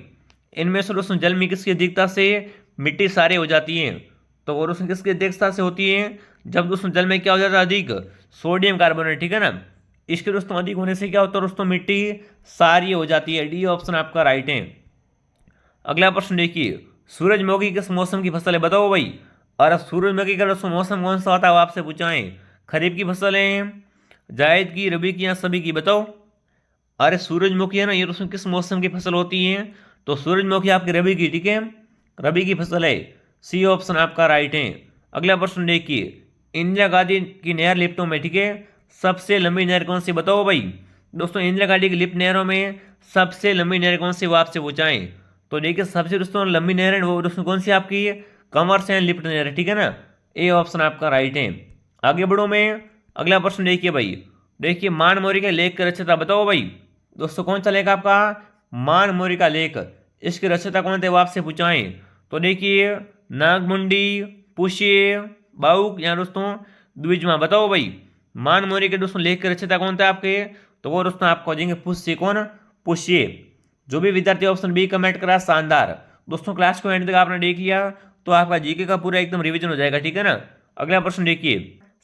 इनमें से दोस्तों जल में किसकी अधिकता से मिट्टी सारी हो जाती है। तो वो दोस्तों किसकी अधिकता से होती है, जब दोस्तों जल में क्या हो जाता है अधिक, सोडियम कार्बोनेट, ठीक है ना। इसके दोस्तों अधिक होने से क्या होता है दोस्तों, मिट्टी सारी हो जाती है। डी ऑप्शन आपका राइट है। अगला प्रश्न देखिए, सूरजमुखी किस मौसम की फसल है बताओ भाई। और सूरजमुखी का दोस्तों मौसम कौन सा होता है वो आपसे पूछा है। खरीफ की फसल है, जायद की, रबी की या सभी की बताओ। अरे सूरजमुखी है ना, ये दोस्तों किस मौसम की फसल होती है। तो सूरजमुखी आपकी रबी की, ठीक है, रबी की फसल है। सी ऑप्शन आपका राइट है। अगला प्रश्न देखिए, इंदिरा गांधी की नहर लिफ्टों में, ठीक है, सबसे लंबी नहर कौन सी बताओ भाई। दोस्तों इंदिरा गांधी की लिफ्ट नहरों में सबसे लंबी नहर कौन सी वो आपसे पूछाएं। तो देखिए सबसे दोस्तों लंबी नहर है वो दोस्तों कौन सी आपकी कमरसेन लिफ्ट नहर है, ठीक है ना। ए ऑप्शन आपका राइट है। आगे बढ़ो में अगला प्रश्न देखिए भाई। देखिए मानमोरी के लेख के रचयिता बताओ भाई। दोस्तों कौन सा लेख आपका, मानमोरी का लेख, इसके रचयिता कौन थे वो आपसे पूछाएं। तो देखिए नागमुंडी, पुष्य, बाउक या दोस्तों द्विजमा बताओ भाई। मानमोरी के दोस्तों लेख के रचयिता कौन थे आपके, तो वो दोस्तों आपको हो जाएंगे पुष्य, कौन, पुष्य। जो भी विद्यार्थी ऑप्शन बी कमेंट करा शानदार। दोस्तों क्लास को एंड तक आपने देख लिया तो आपका जीके का पूरा एकदम रिवीजन हो जाएगा, ठीक है ना। अगला प्रश्न देखिए,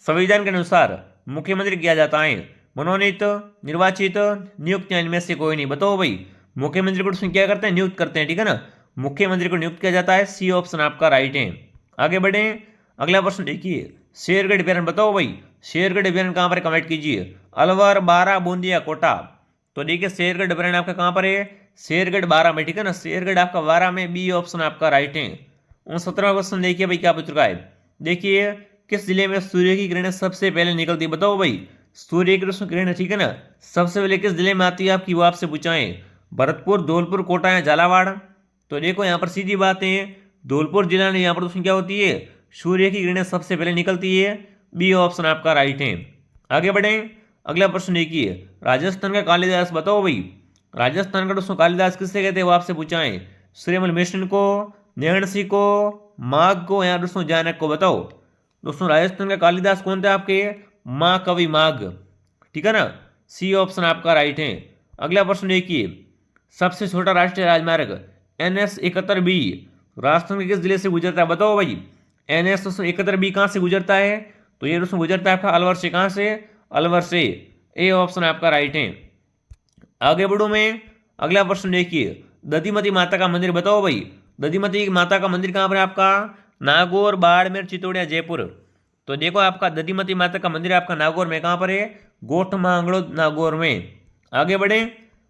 संविधान के अनुसार मुख्यमंत्री किया जाता है मनोनीत, निर्वाचित, नियुक्त या इनमें से कोई नहीं बताओ भाई। मुख्यमंत्री को क्या करते हैं, नियुक्त करते हैं, ठीक है ना। मुख्यमंत्री को नियुक्त किया जाता है, सी ऑप्शन आपका राइट है। आगे बढ़े अगला प्रश्न देखिए, शेरगढ़ अभ्यारण्य बताओ भाई। शेरगढ़ अभ्यारण्य कहाँ पर कमेंट कीजिए, अलवर, बारा, बूंदिया, कोटा। तो देखिए शेरगढ़ अभ्यारण्य आपका कहाँ पर है, शेरगढ़ 12 में, ठीक है ना। शेरगढ़ आपका 12 में, बी ऑप्शन आपका राइट है। 69वां क्वेश्चन देखिए भाई क्या पूछ रखा है। देखिए किस जिले में सूर्य की किरणें सबसे पहले निकलती है बताओ भाई। सूर्य की रोशनी किरणें, ठीक है ना, सबसे पहले किस जिले में आती है आपकी वो आपसे पूछाएं। भरतपुर, धौलपुर, कोटा या झालावाड़। तो देखो यहाँ पर सीधी बात है, धौलपुर जिला में यहाँ पर दोस्तों क्या होती है, सूर्य की किरणें सबसे पहले निकलती है। बी ऑप्शन आपका राइट है। आगे बढ़े अगला प्रश्न देखिए, राजस्थान का कालिदास बताओ भाई। राजस्थान का दोस्तों कालिदास किससे कहते हैं वो आपसे पूछाएं। श्रीमल मिश्र को, नैणसी को, माघ को या दोस्तों जानक को बताओ। दोस्तों राजस्थान का कालिदास कौन थे आपके, माँ कवि माघ, ठीक है ना। सी ऑप्शन आपका राइट है। अगला प्रश्न देखिए, सबसे छोटा राष्ट्रीय राजमार्ग NS 71B राजस्थान के किस जिले से गुजरता है बताओ भाई। NS 71B कहाँ से गुजरता है, तो ये दोस्तों गुजरता है आपका अलवर से। कहाँ से, अलवर से। ए ऑप्शन आपका राइट है। आगे बढ़ो में अगला प्रश्न देखिए, दधिमती माता का मंदिर बताओ भाई। दधिमती माता का मंदिर कहाँ पर है आपका, नागौर, बाड़मेर, चित्तौड़िया, जयपुर। तो देखो आपका दधिमती माता का मंदिर आपका नागौर में, कहाँ पर है, गोठ मांगड़ो नागौर में। आगे बढ़े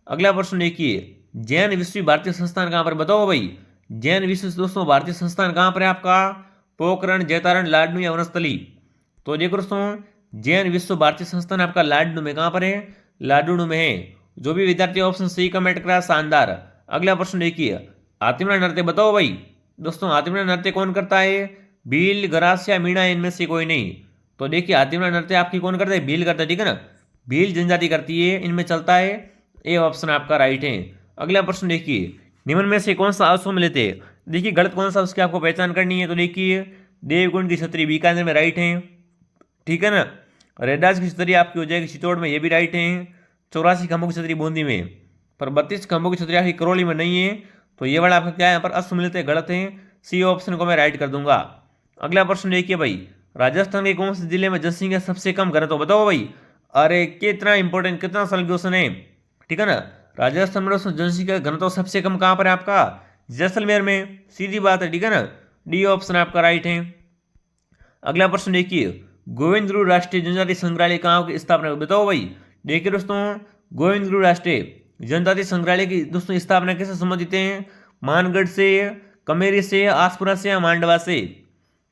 अगला प्रश्न देखिए, जैन विश्व भारतीय संस्थान कहाँ पर बताओ भाई। जैन विश्व दोस्तों भारतीय संस्थान कहाँ पर है आपका, पोखरण, जैतारण, लाडनू या वनस्थली। तो देखो दोस्तों जैन विश्व भारतीय संस्थान आपका लाडनू में, कहाँ पर है, लाडनू में है। जो भी विद्यार्थी ऑप्शन सी कमेंट करा शानदार। अगला प्रश्न देखिए, आतिमरा नृत्य बताओ भाई। दोस्तों आतिमरा नृत्य कौन करता है, भील, गरासिया, मीणा, इनमें से कोई नहीं। तो देखिए आतिमरा नृत्य आपकी कौन करता है, भील करता है, ठीक है ना। भील जनजाति करती है, इनमें चलता है। ए ऑप्शन आपका राइट है। अगला प्रश्न देखिए, निम्न में से कौन सा असुमिलित है। देखिए गलत कौन सा उसकी आपको पहचान करनी है। तो देखिए देवकुंड की छतरी बीकानेर में राइट है, ठीक है ना। रैदास की छतरी आपकी हो जाएगी चित्तौड़ में, ये भी राइट है। 84 खंभों की छतरी बूंदी में, पर 32 खंभों की छतरी आपकी करौली में नहीं है। तो ये वाला आपका क्या है, यहाँ पर असुमिलित है, गलत है। सी ऑप्शन को मैं राइट कर दूंगा। अगला प्रश्न देखिए भाई, राजस्थान के कौन से जिले में जनसंख्या सबसे कम घनत्व बताओ भाई। अरे कितना इंपॉर्टेंट, कितना सरल क्वेश्चन है, ठीक है ना। राजस्थान में दोस्तों जनसंख्या घनत्व सबसे कम कहाँ पर है आपका? जैसलमेर में, सीधी बात है, ठीक है ना। डी ऑप्शन आपका राइट है। अगला प्रश्न देखिए, गोविंद गुरु राष्ट्रीय जनजाति संग्रहालय कहाँ की स्थापना हुई? बताओ भाई। देखिए दोस्तों, गोविंद गुरु राष्ट्रीय जनजाति संग्रहालय की दोस्तों स्थापना किससे संबंधित है? मानगढ़ से, कमेरी से, आसपुरा से या मांडवा से?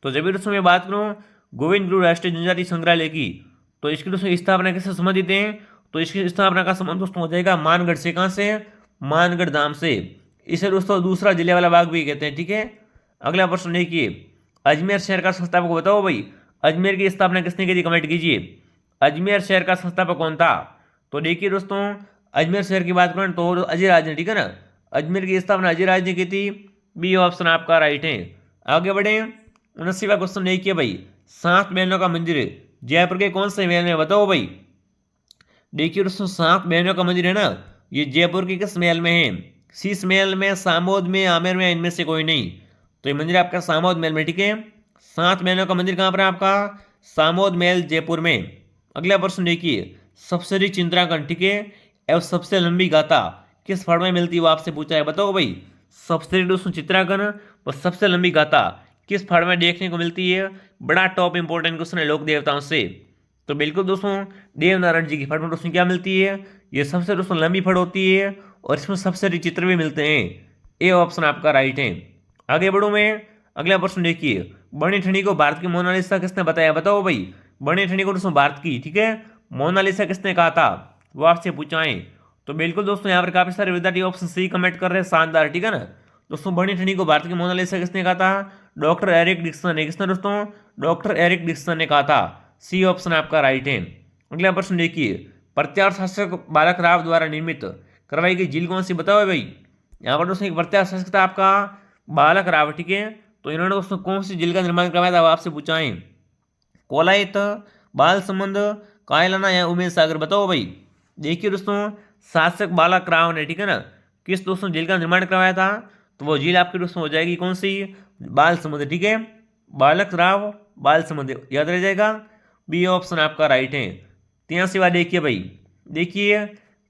तो जब भी दोस्तों मैं बात करूँ गोविंद गुरु राष्ट्रीय जनजाति संग्रहालय की, तो इसकी दोस्तों स्थापना किससे संबंधित है? तो इसकी स्थापना का संबंध दोस्तों हो जाएगा मानगढ़ से। कहाँ से? मानगढ़ धाम से। इसे दोस्तों दूसरा जलियांवाला बाग भी कहते हैं, ठीक है। अगला प्रश्न देखिए, अजमेर शहर का संस्थापक बताओ भाई। अजमेर की स्थापना किसने की थी? कमेंट कीजिए। अजमेर शहर का संस्थापक कौन था? तो देखिए दोस्तों, अजमेर शहर की बात करें तो अजयराज ने, ठीक है ना। अजमेर की स्थापना अजयराज ने की थी। बी ऑप्शन आपका राइट है। आगे बढ़े, 79वां क्वेश्चन देखिए भाई, 7 महलों का मंदिर जयपुर के कौन से महल में? बताओ भाई। देखिए दोस्तों, 7 महलों का मंदिर है ना, ये जयपुर के किस महल में है? शीश महल में, सामोद में, आमेर में, इनमें से कोई नहीं। तो ये मंदिर आपका सामोद महल में, ठीक है। 7 महलों का मंदिर कहाँ पर है आपका? सामोद महल जयपुर में। अगला प्रश्न देखिए, सबसे अधिक चित्रांकन, ठीक है, एवं सबसे लंबी गाथा किस फॉर्म में मिलती है? वो आपसे पूछा है, बताओ भाई। सबसे अधिक दोस्तों चित्रांकन और सबसे लंबी गाथा किस फॉर्म में देखने को मिलती है? बड़ा टॉप इंपॉर्टेंट क्वेश्चन है लोक देवताओं से। तो बिल्कुल दोस्तों, देवनारायण जी की फट में दोस्तों क्या मिलती है? ये सबसे दोस्तों लंबी फट होती है और इसमें सबसे अधिक चित्र भी मिलते हैं। ए ऑप्शन आपका राइट है। आगे बढ़ूं मैं, अगला प्रश्न देखिए, बर्नी ठनी को भारत की मोनालिसा किसने बताया? बताओ भाई। बर्नी ठनी को दोस्तों भारत की, ठीक है, मोनालिसा किसने कहा था? वो आपसे पूछा है। तो बिल्कुल दोस्तों, यहाँ पर काफी सारे विद्यार्थी ऑप्शन सी कमेंट कर रहे हैं, शानदार, ठीक है ना। दोस्तों, बर्नी ठनी को भारत की मोनालिसा किसने कहा था? डॉक्टर एरिक डिक्सन ने। किसने दोस्तों? डॉक्टर एरिक डिक्सन ने कहा था। सी ऑप्शन आपका राइट है। अगला प्रश्न देखिए, प्रत्यार शासक बालक राव द्वारा निर्मित करवाई गई झील कौन सी? बताओ भाई। यहाँ पर दोस्तों एक प्रत्यार शासक था आपका बालक राव, ठीक है। तो इन्होंने दोस्तों कौन सी झील का निर्माण करवाया था? वो आपसे पूछा है। कोलायत, बाल समंद, कायलाना या उमेश सागर? बताओ भाई। देखिए दोस्तों, शासक बालक राव ने, ठीक है ना, किस दोस्तों झील का निर्माण करवाया था? तो वो झील आपकी दोस्तों हो जाएगी कौन सी? बाल समुद्र, ठीक है। बालक राव, बाल समुद्र, याद रह जाएगा। बी ऑप्शन आपका राइट है। 83वां देखिए भाई, देखिए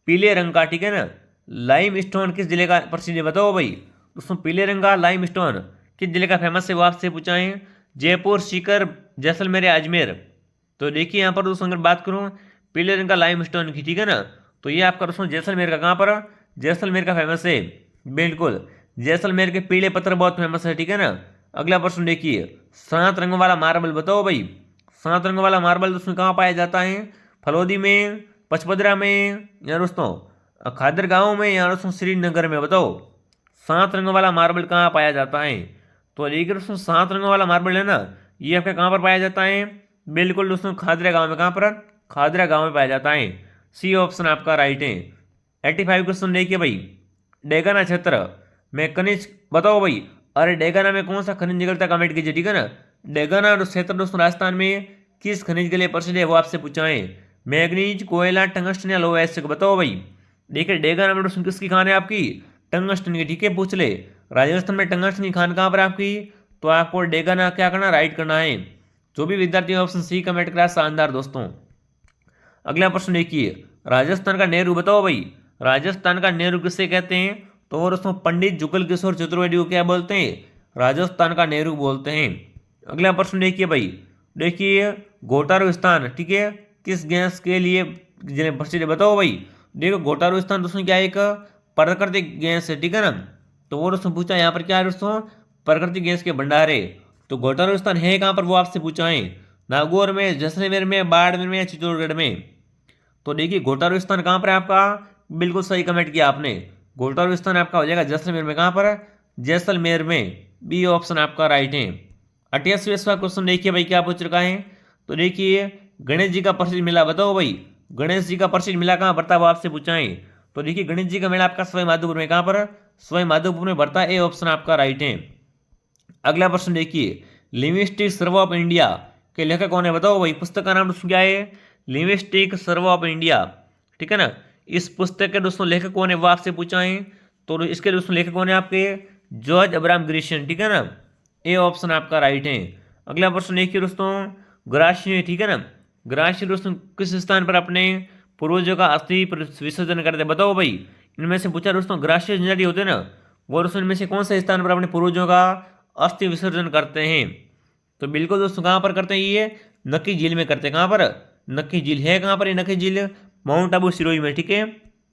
पीले रंग का, ठीक है ना, लाइम स्टोन किस जिले का प्रसिद्ध है? बताओ भाई। दोस्तों, पीले रंग का लाइम स्टोन किस जिले का फेमस है? वो आपसे पूछा है। जयपुर, सीकर, जैसलमेर या अजमेर? तो देखिए यहाँ पर दोस्तों अगर बात करूँ पीले रंग का लाइम स्टोन की, ठीक है ना, तो ये आपका दोस्तों जैसलमेर का, कहाँ पर? जैसलमेर का फेमस है। बिल्कुल, जैसलमेर के पीले पत्थर बहुत फेमस है, ठीक है ना। अगला प्रश्न देखिए, 7 रंग वाला मार्बल, बताओ भाई। 7 रंग वाला मार्बल दोस्तों कहाँ पाया जाता है? फलोदी में, पचपदरा में, या दोस्तों खादर गांव में, या दोस्तों श्रीनगर में? बताओ, 7 रंग वाला मार्बल कहाँ पाया जाता है? तो देखिए दोस्तों, 7 रंग वाला मार्बल है ना, ये आपका कहाँ पर पाया जाता है? बिल्कुल दोस्तों, खादरा गांव में। कहाँ पर? खादरा गांव में पाया जाता है। सी ऑप्शन आपका राइट है। 85 क्वेश्चन देखिए भाई, डेगाना क्षेत्र में खनिज, बताओ भाई। अरे डेगाना में कौन सा खनिज निकलता है? कमेंट कीजिए, ठीक है ना। डेगाना क्षेत्र दोस्तों राजस्थान में किस खनिज के लिए प्रसिद्ध है? वो आपसे पूछा है। मैग्नीज, कोयला, टंगस्टन या लोह एसिड? बताओ भाई। देखिए डेगाना में दोस्तों किसकी खान है आपकी? टंगस्टन की, ठीक है। पूछ ले, राजस्थान में टंगस्टन की खान कहाँ पर आपकी? तो आपको डेगाना क्या करना? राइट करना है। जो भी विद्यार्थी ऑप्शन सी कमेंट करा, शानदार दोस्तों। अगला प्रश्न देखिए, राजस्थान का नेहरू, बताओ भाई। राजस्थान का नेहरू किससे कहते हैं? तो वो दोस्तों पंडित जुगल किशोर चतुर्वेदी को क्या बोलते हैं? राजस्थान का नेहरू बोलते हैं। अगला प्रश्न देखिए भाई, देखिए घोटारू स्थान, ठीक है, किस गैस के लिए प्रसिद्ध है? बताओ भाई। देखो घोटारू स्थान दोस्तों क्या है? एक प्राकृतिक गैस है, ठीक है ना। तो वो दोस्तों पूछा यहाँ पर क्या है दोस्तों? प्राकृतिक गैस के भंडारे। तो घोटारू स्थान है कहाँ पर? वो आपसे पूछा है। नागौर में, जैसलमेर में, बाड़मेर में या चित्तौड़गढ़ में? तो देखिए घोटारू स्थान कहाँ पर है आपका? बिल्कुल सही कमेंट किया आपने। घोटारू स्थान आपका हो जाएगा जैसलमेर में। कहाँ पर? जैसलमेर में। बी ऑप्शन आपका राइट है। 88वां क्वेश्चन देखिए भाई, क्या पूछ रखा है? तो देखिए गणेश जी का प्रसिद्ध मेला, बताओ भाई। गणेश जी का प्रसिद्ध मेला कहाँ बढ़ता है? वो आपसे पूछा है। तो देखिए गणेश जी का मेला आपका सवाई माधोपुर में। कहाँ पर? सवाई माधोपुर में बढ़ता है। ए ऑप्शन आपका राइट है। अगला प्रश्न देखिए, लिंग्विस्टिक सर्वे ऑफ इंडिया के लेखक कौन है? बताओ भाई। पुस्तक का नाम दोस्तों क्या है? लिंग्विस्टिक सर्वे ऑफ इंडिया, ठीक है ना। इस पुस्तक के दोस्तों लेखक कौन है? वो आपसे पूछा है। तो इसके दोस्तों लेखक कौन है आपके? जॉर्ज अब्राहम ग्रिशन, ठीक है ना। ए ऑप्शन आपका राइट है। अगला प्रश्न देखिए दोस्तों, ग्रासी, ठीक है ना, ग्रासी दोस्तों किस स्थान पर अपने पूर्वजों का अस्थि विसर्जन करते हैं? बताओ भाई। इनमें से पूछा दोस्तों ग्रासीय जनजाति होते हैं ना, वो दोस्तों इनमें से कौन से स्थान पर अपने पूर्वजों का अस्थि विसर्जन करते हैं? तो बिल्कुल दोस्तों कहाँ पर करते हैं? ये नक्की झील में करते हैं। कहाँ पर? नक्की झील है। कहाँ पर ये नक्की झील? माउंट आबू सिरोही में। ठीक है,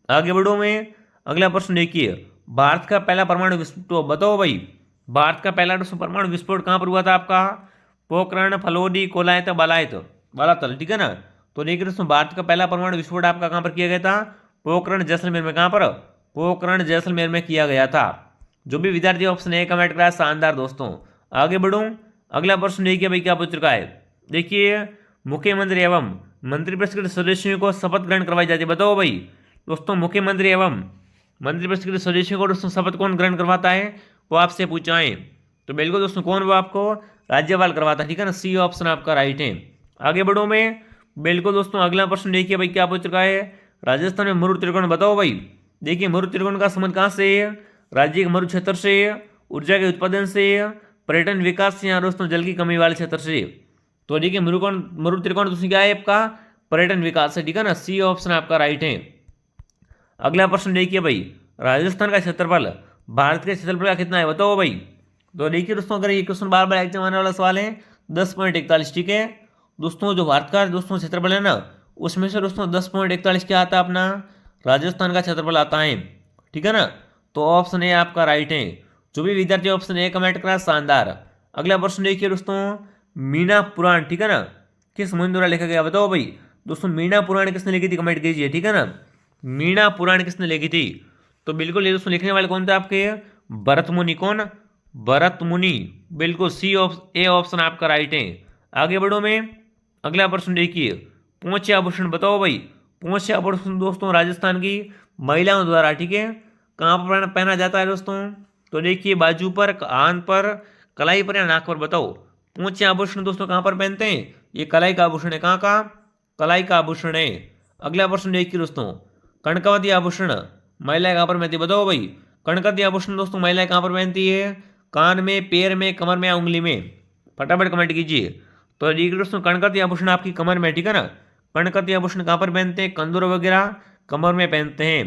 आगे बढ़ो में अगला प्रश्न देखिए, भारत का पहला परमाणु विस्फोट बताओ भाई। भारत का पहला दोस्तों परमाणु विस्फोट कहाँ पर हुआ था आपका? पोखरण, फलोदी, कोलायत, बालातल। ठीक है ना। तो देखिए दोस्तों भारत का पहला परमाणु विस्फोट आपका कहाँ पर किया गया था? पोखरण जैसलमेर में। कहाँ पर? पोखरण जैसलमेर में किया गया था। जो भी विद्यार्थी ऑप्शन ए कमेंट करा, शानदार दोस्तों। आगे बढ़ूं, अगला प्रश्न देखिए भाई क्या पूछ चुका है। देखिए, मुख्यमंत्री एवं मंत्रिपरिषद के सदस्यों को शपथ ग्रहण करवाई जाती है। बताओ भाई दोस्तों, मुख्यमंत्री एवं मंत्रिपरिषद के सदस्यों को दोस्तों शपथ कौन ग्रहण करवाता है? वो आपसे पूछा है। तो बिल्कुल दोस्तों कौन? वो आपको राज्यपाल करवाता है। ठीक है ना, सी ऑप्शन आपका राइट है। आगे बढ़ो में बिल्कुल दोस्तों अगला प्रश्न देखिए भाई क्या पूछ चुका है। राजस्थान में मरु त्रिकोण बताओ भाई। देखिए, मरु त्रिकोण का संबंध कहाँ से है? राज्य के मरु क्षेत्र से, ऊर्जा के उत्पादन से, पर्यटन विकास से, या दोस्तों जल की कमी वाले क्षेत्र से। तो देखिए मरु त्रिकोण दोस्तों क्या है आपका? पर्यटन विकास से। ठीक है ना, सी ऑप्शन आपका राइट है। अगला प्रश्न देखिए भाई, राजस्थान का क्षेत्रफल भारत के क्षेत्रफल का कितना है बताओ भाई। तो देखिए दोस्तों, अगर ये क्वेश्चन बार बार एग्जाम आने वाला सवाल है, 10.41। ठीक है दोस्तों, जो भारत का दोस्तों क्षेत्रफल है ना, उसमें से दोस्तों 10.41 क्या आता है अपना? राजस्थान का क्षेत्रफल आता है। ठीक है ना, तो ऑप्शन ए आपका राइट है। जो भी विद्यार्थी ऑप्शन ए कमेंट करा, शानदार। अगला प्रश्न देखिए दोस्तों, मीना पुराण। ठीक है ना, किस मुनि द्वारा लिखा गया बताओ भाई। दोस्तों मीना पुराण किसने लिखी थी? कमेंट कीजिए। ठीक है ना, मीना पुराण किसने लिखी थी? तो बिल्कुल ये दोस्तों लिखने वाले कौन थे आपके? भरत मुनि। कौन? भरत मुनि। बिल्कुल सी ए ऑप्शन आपका राइट है। आगे बढ़ो में अगला प्रश्न देखिए, पोंचे आभूषण बताओ भाई। पोंचे आभूषण दोस्तों राजस्थान की महिलाओं द्वारा, ठीक है, कहाँ पर पहना जाता है दोस्तों? तो देखिए, बाजू पर, कान पर, कलाई पर या नाक पर बताओ। पोंचे आभूषण दोस्तों कहाँ पर पहनते हैं? ये कलाई का आभूषण है। कहाँ का? कलाई का आभूषण है। अगला प्रश्न देखिए दोस्तों, कनकावती आभूषण महिलाएं कहाँ पर पहनती है बताओ भाई। कनकावती आभूषण दोस्तों महिलाएं कहाँ पर पहनती है? कान में, पैर में, कमर में या उंगली में? फटाफट कमेंट कीजिए। तो देखिए दोस्तों, कनकावती आभूषण आपकी कमर में। ठीक है ना, कनकावती आभूषण कहाँ पर पहनते हैं? कंदूर वगैरह कमर में पहनते हैं।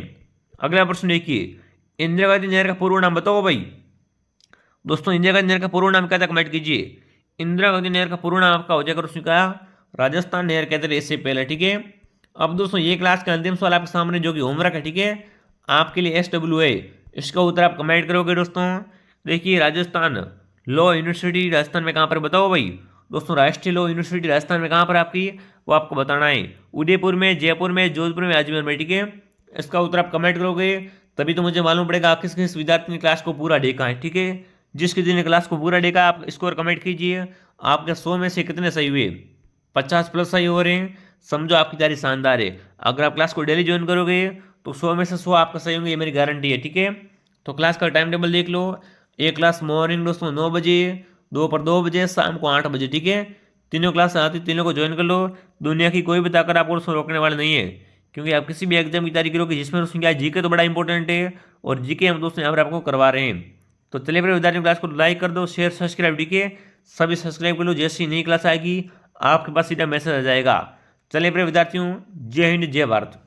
अगला प्रश्न देखिए, इंदिरा गांधी नहर का पूर्व नाम बताओ भाई। दोस्तों इंदिरा गांधी नहर का पूर्व नाम क्या था? कमेंट कीजिए। इंदिरा गांधी नहर का पूर्व नाम आपका हो जाएगा उसने कहा राजस्थान नहर कहते थे इससे पहले। ठीक है, अब दोस्तों ये क्लास का अंतिम सवाल आपके सामने जो कि होमवर्क है, ठीक है, आपके लिए SW है, इसका उत्तर आप कमेंट करोगे दोस्तों। देखिए, राजस्थान लॉ यूनिवर्सिटी राजस्थान में कहाँ पर बताओ भाई। दोस्तों राष्ट्रीय लॉ यूनिवर्सिटी राजस्थान में कहाँ पर आपकी, वो आपको बताना है। उदयपुर में, जयपुर में, जोधपुर में, अजमेर में। ठीक है, इसका उत्तर आप कमेंट करोगे, तभी तो मुझे मालूम पड़ेगा किस किस विद्यार्थी ने क्लास को पूरा देखा है। ठीक है, जिस किसी ने क्लास को पूरा देखा आप स्कोर कमेंट कीजिए। आपके 100 में से कितने सही हुए? 50+ सही हो रहे हैं, समझो आपकी तैयारी शानदार है। अगर आप क्लास को डेली ज्वाइन करोगे तो 100 में से 100 आपका सही होंगे, ये मेरी गारंटी है। ठीक है, तो क्लास का टाइम टेबल देख लो। एक क्लास मॉर्निंग दोस्तों 9 बजे, दोपहर 2 बजे, शाम को 8 बजे। ठीक है, तीनों क्लास आती, तीनों को ज्वाइन कर लो। दुनिया की कोई भी ताकत आपको दोस्तों रोकने वाले नहीं है, क्योंकि आप किसी भी एग्जाम की तैयारी करोगे जिसमें दोस्तों क्या जीके तो बड़ा इंपॉर्टेंट है, और जीके हम दोस्तों यहाँ पर आपको करवा रहे हैं। तो चलिए फिर विद्यार्थियों क्लास को लाइक कर दो, शेयर, सब्सक्राइब। ठीक है, सभी सब्सक्राइब कर लो, जैसी नई क्लास आएगी आपके पास सीधा मैसेज आ जाएगा। चलिए फिर विद्यार्थियों, जय हिंद, जय भारत।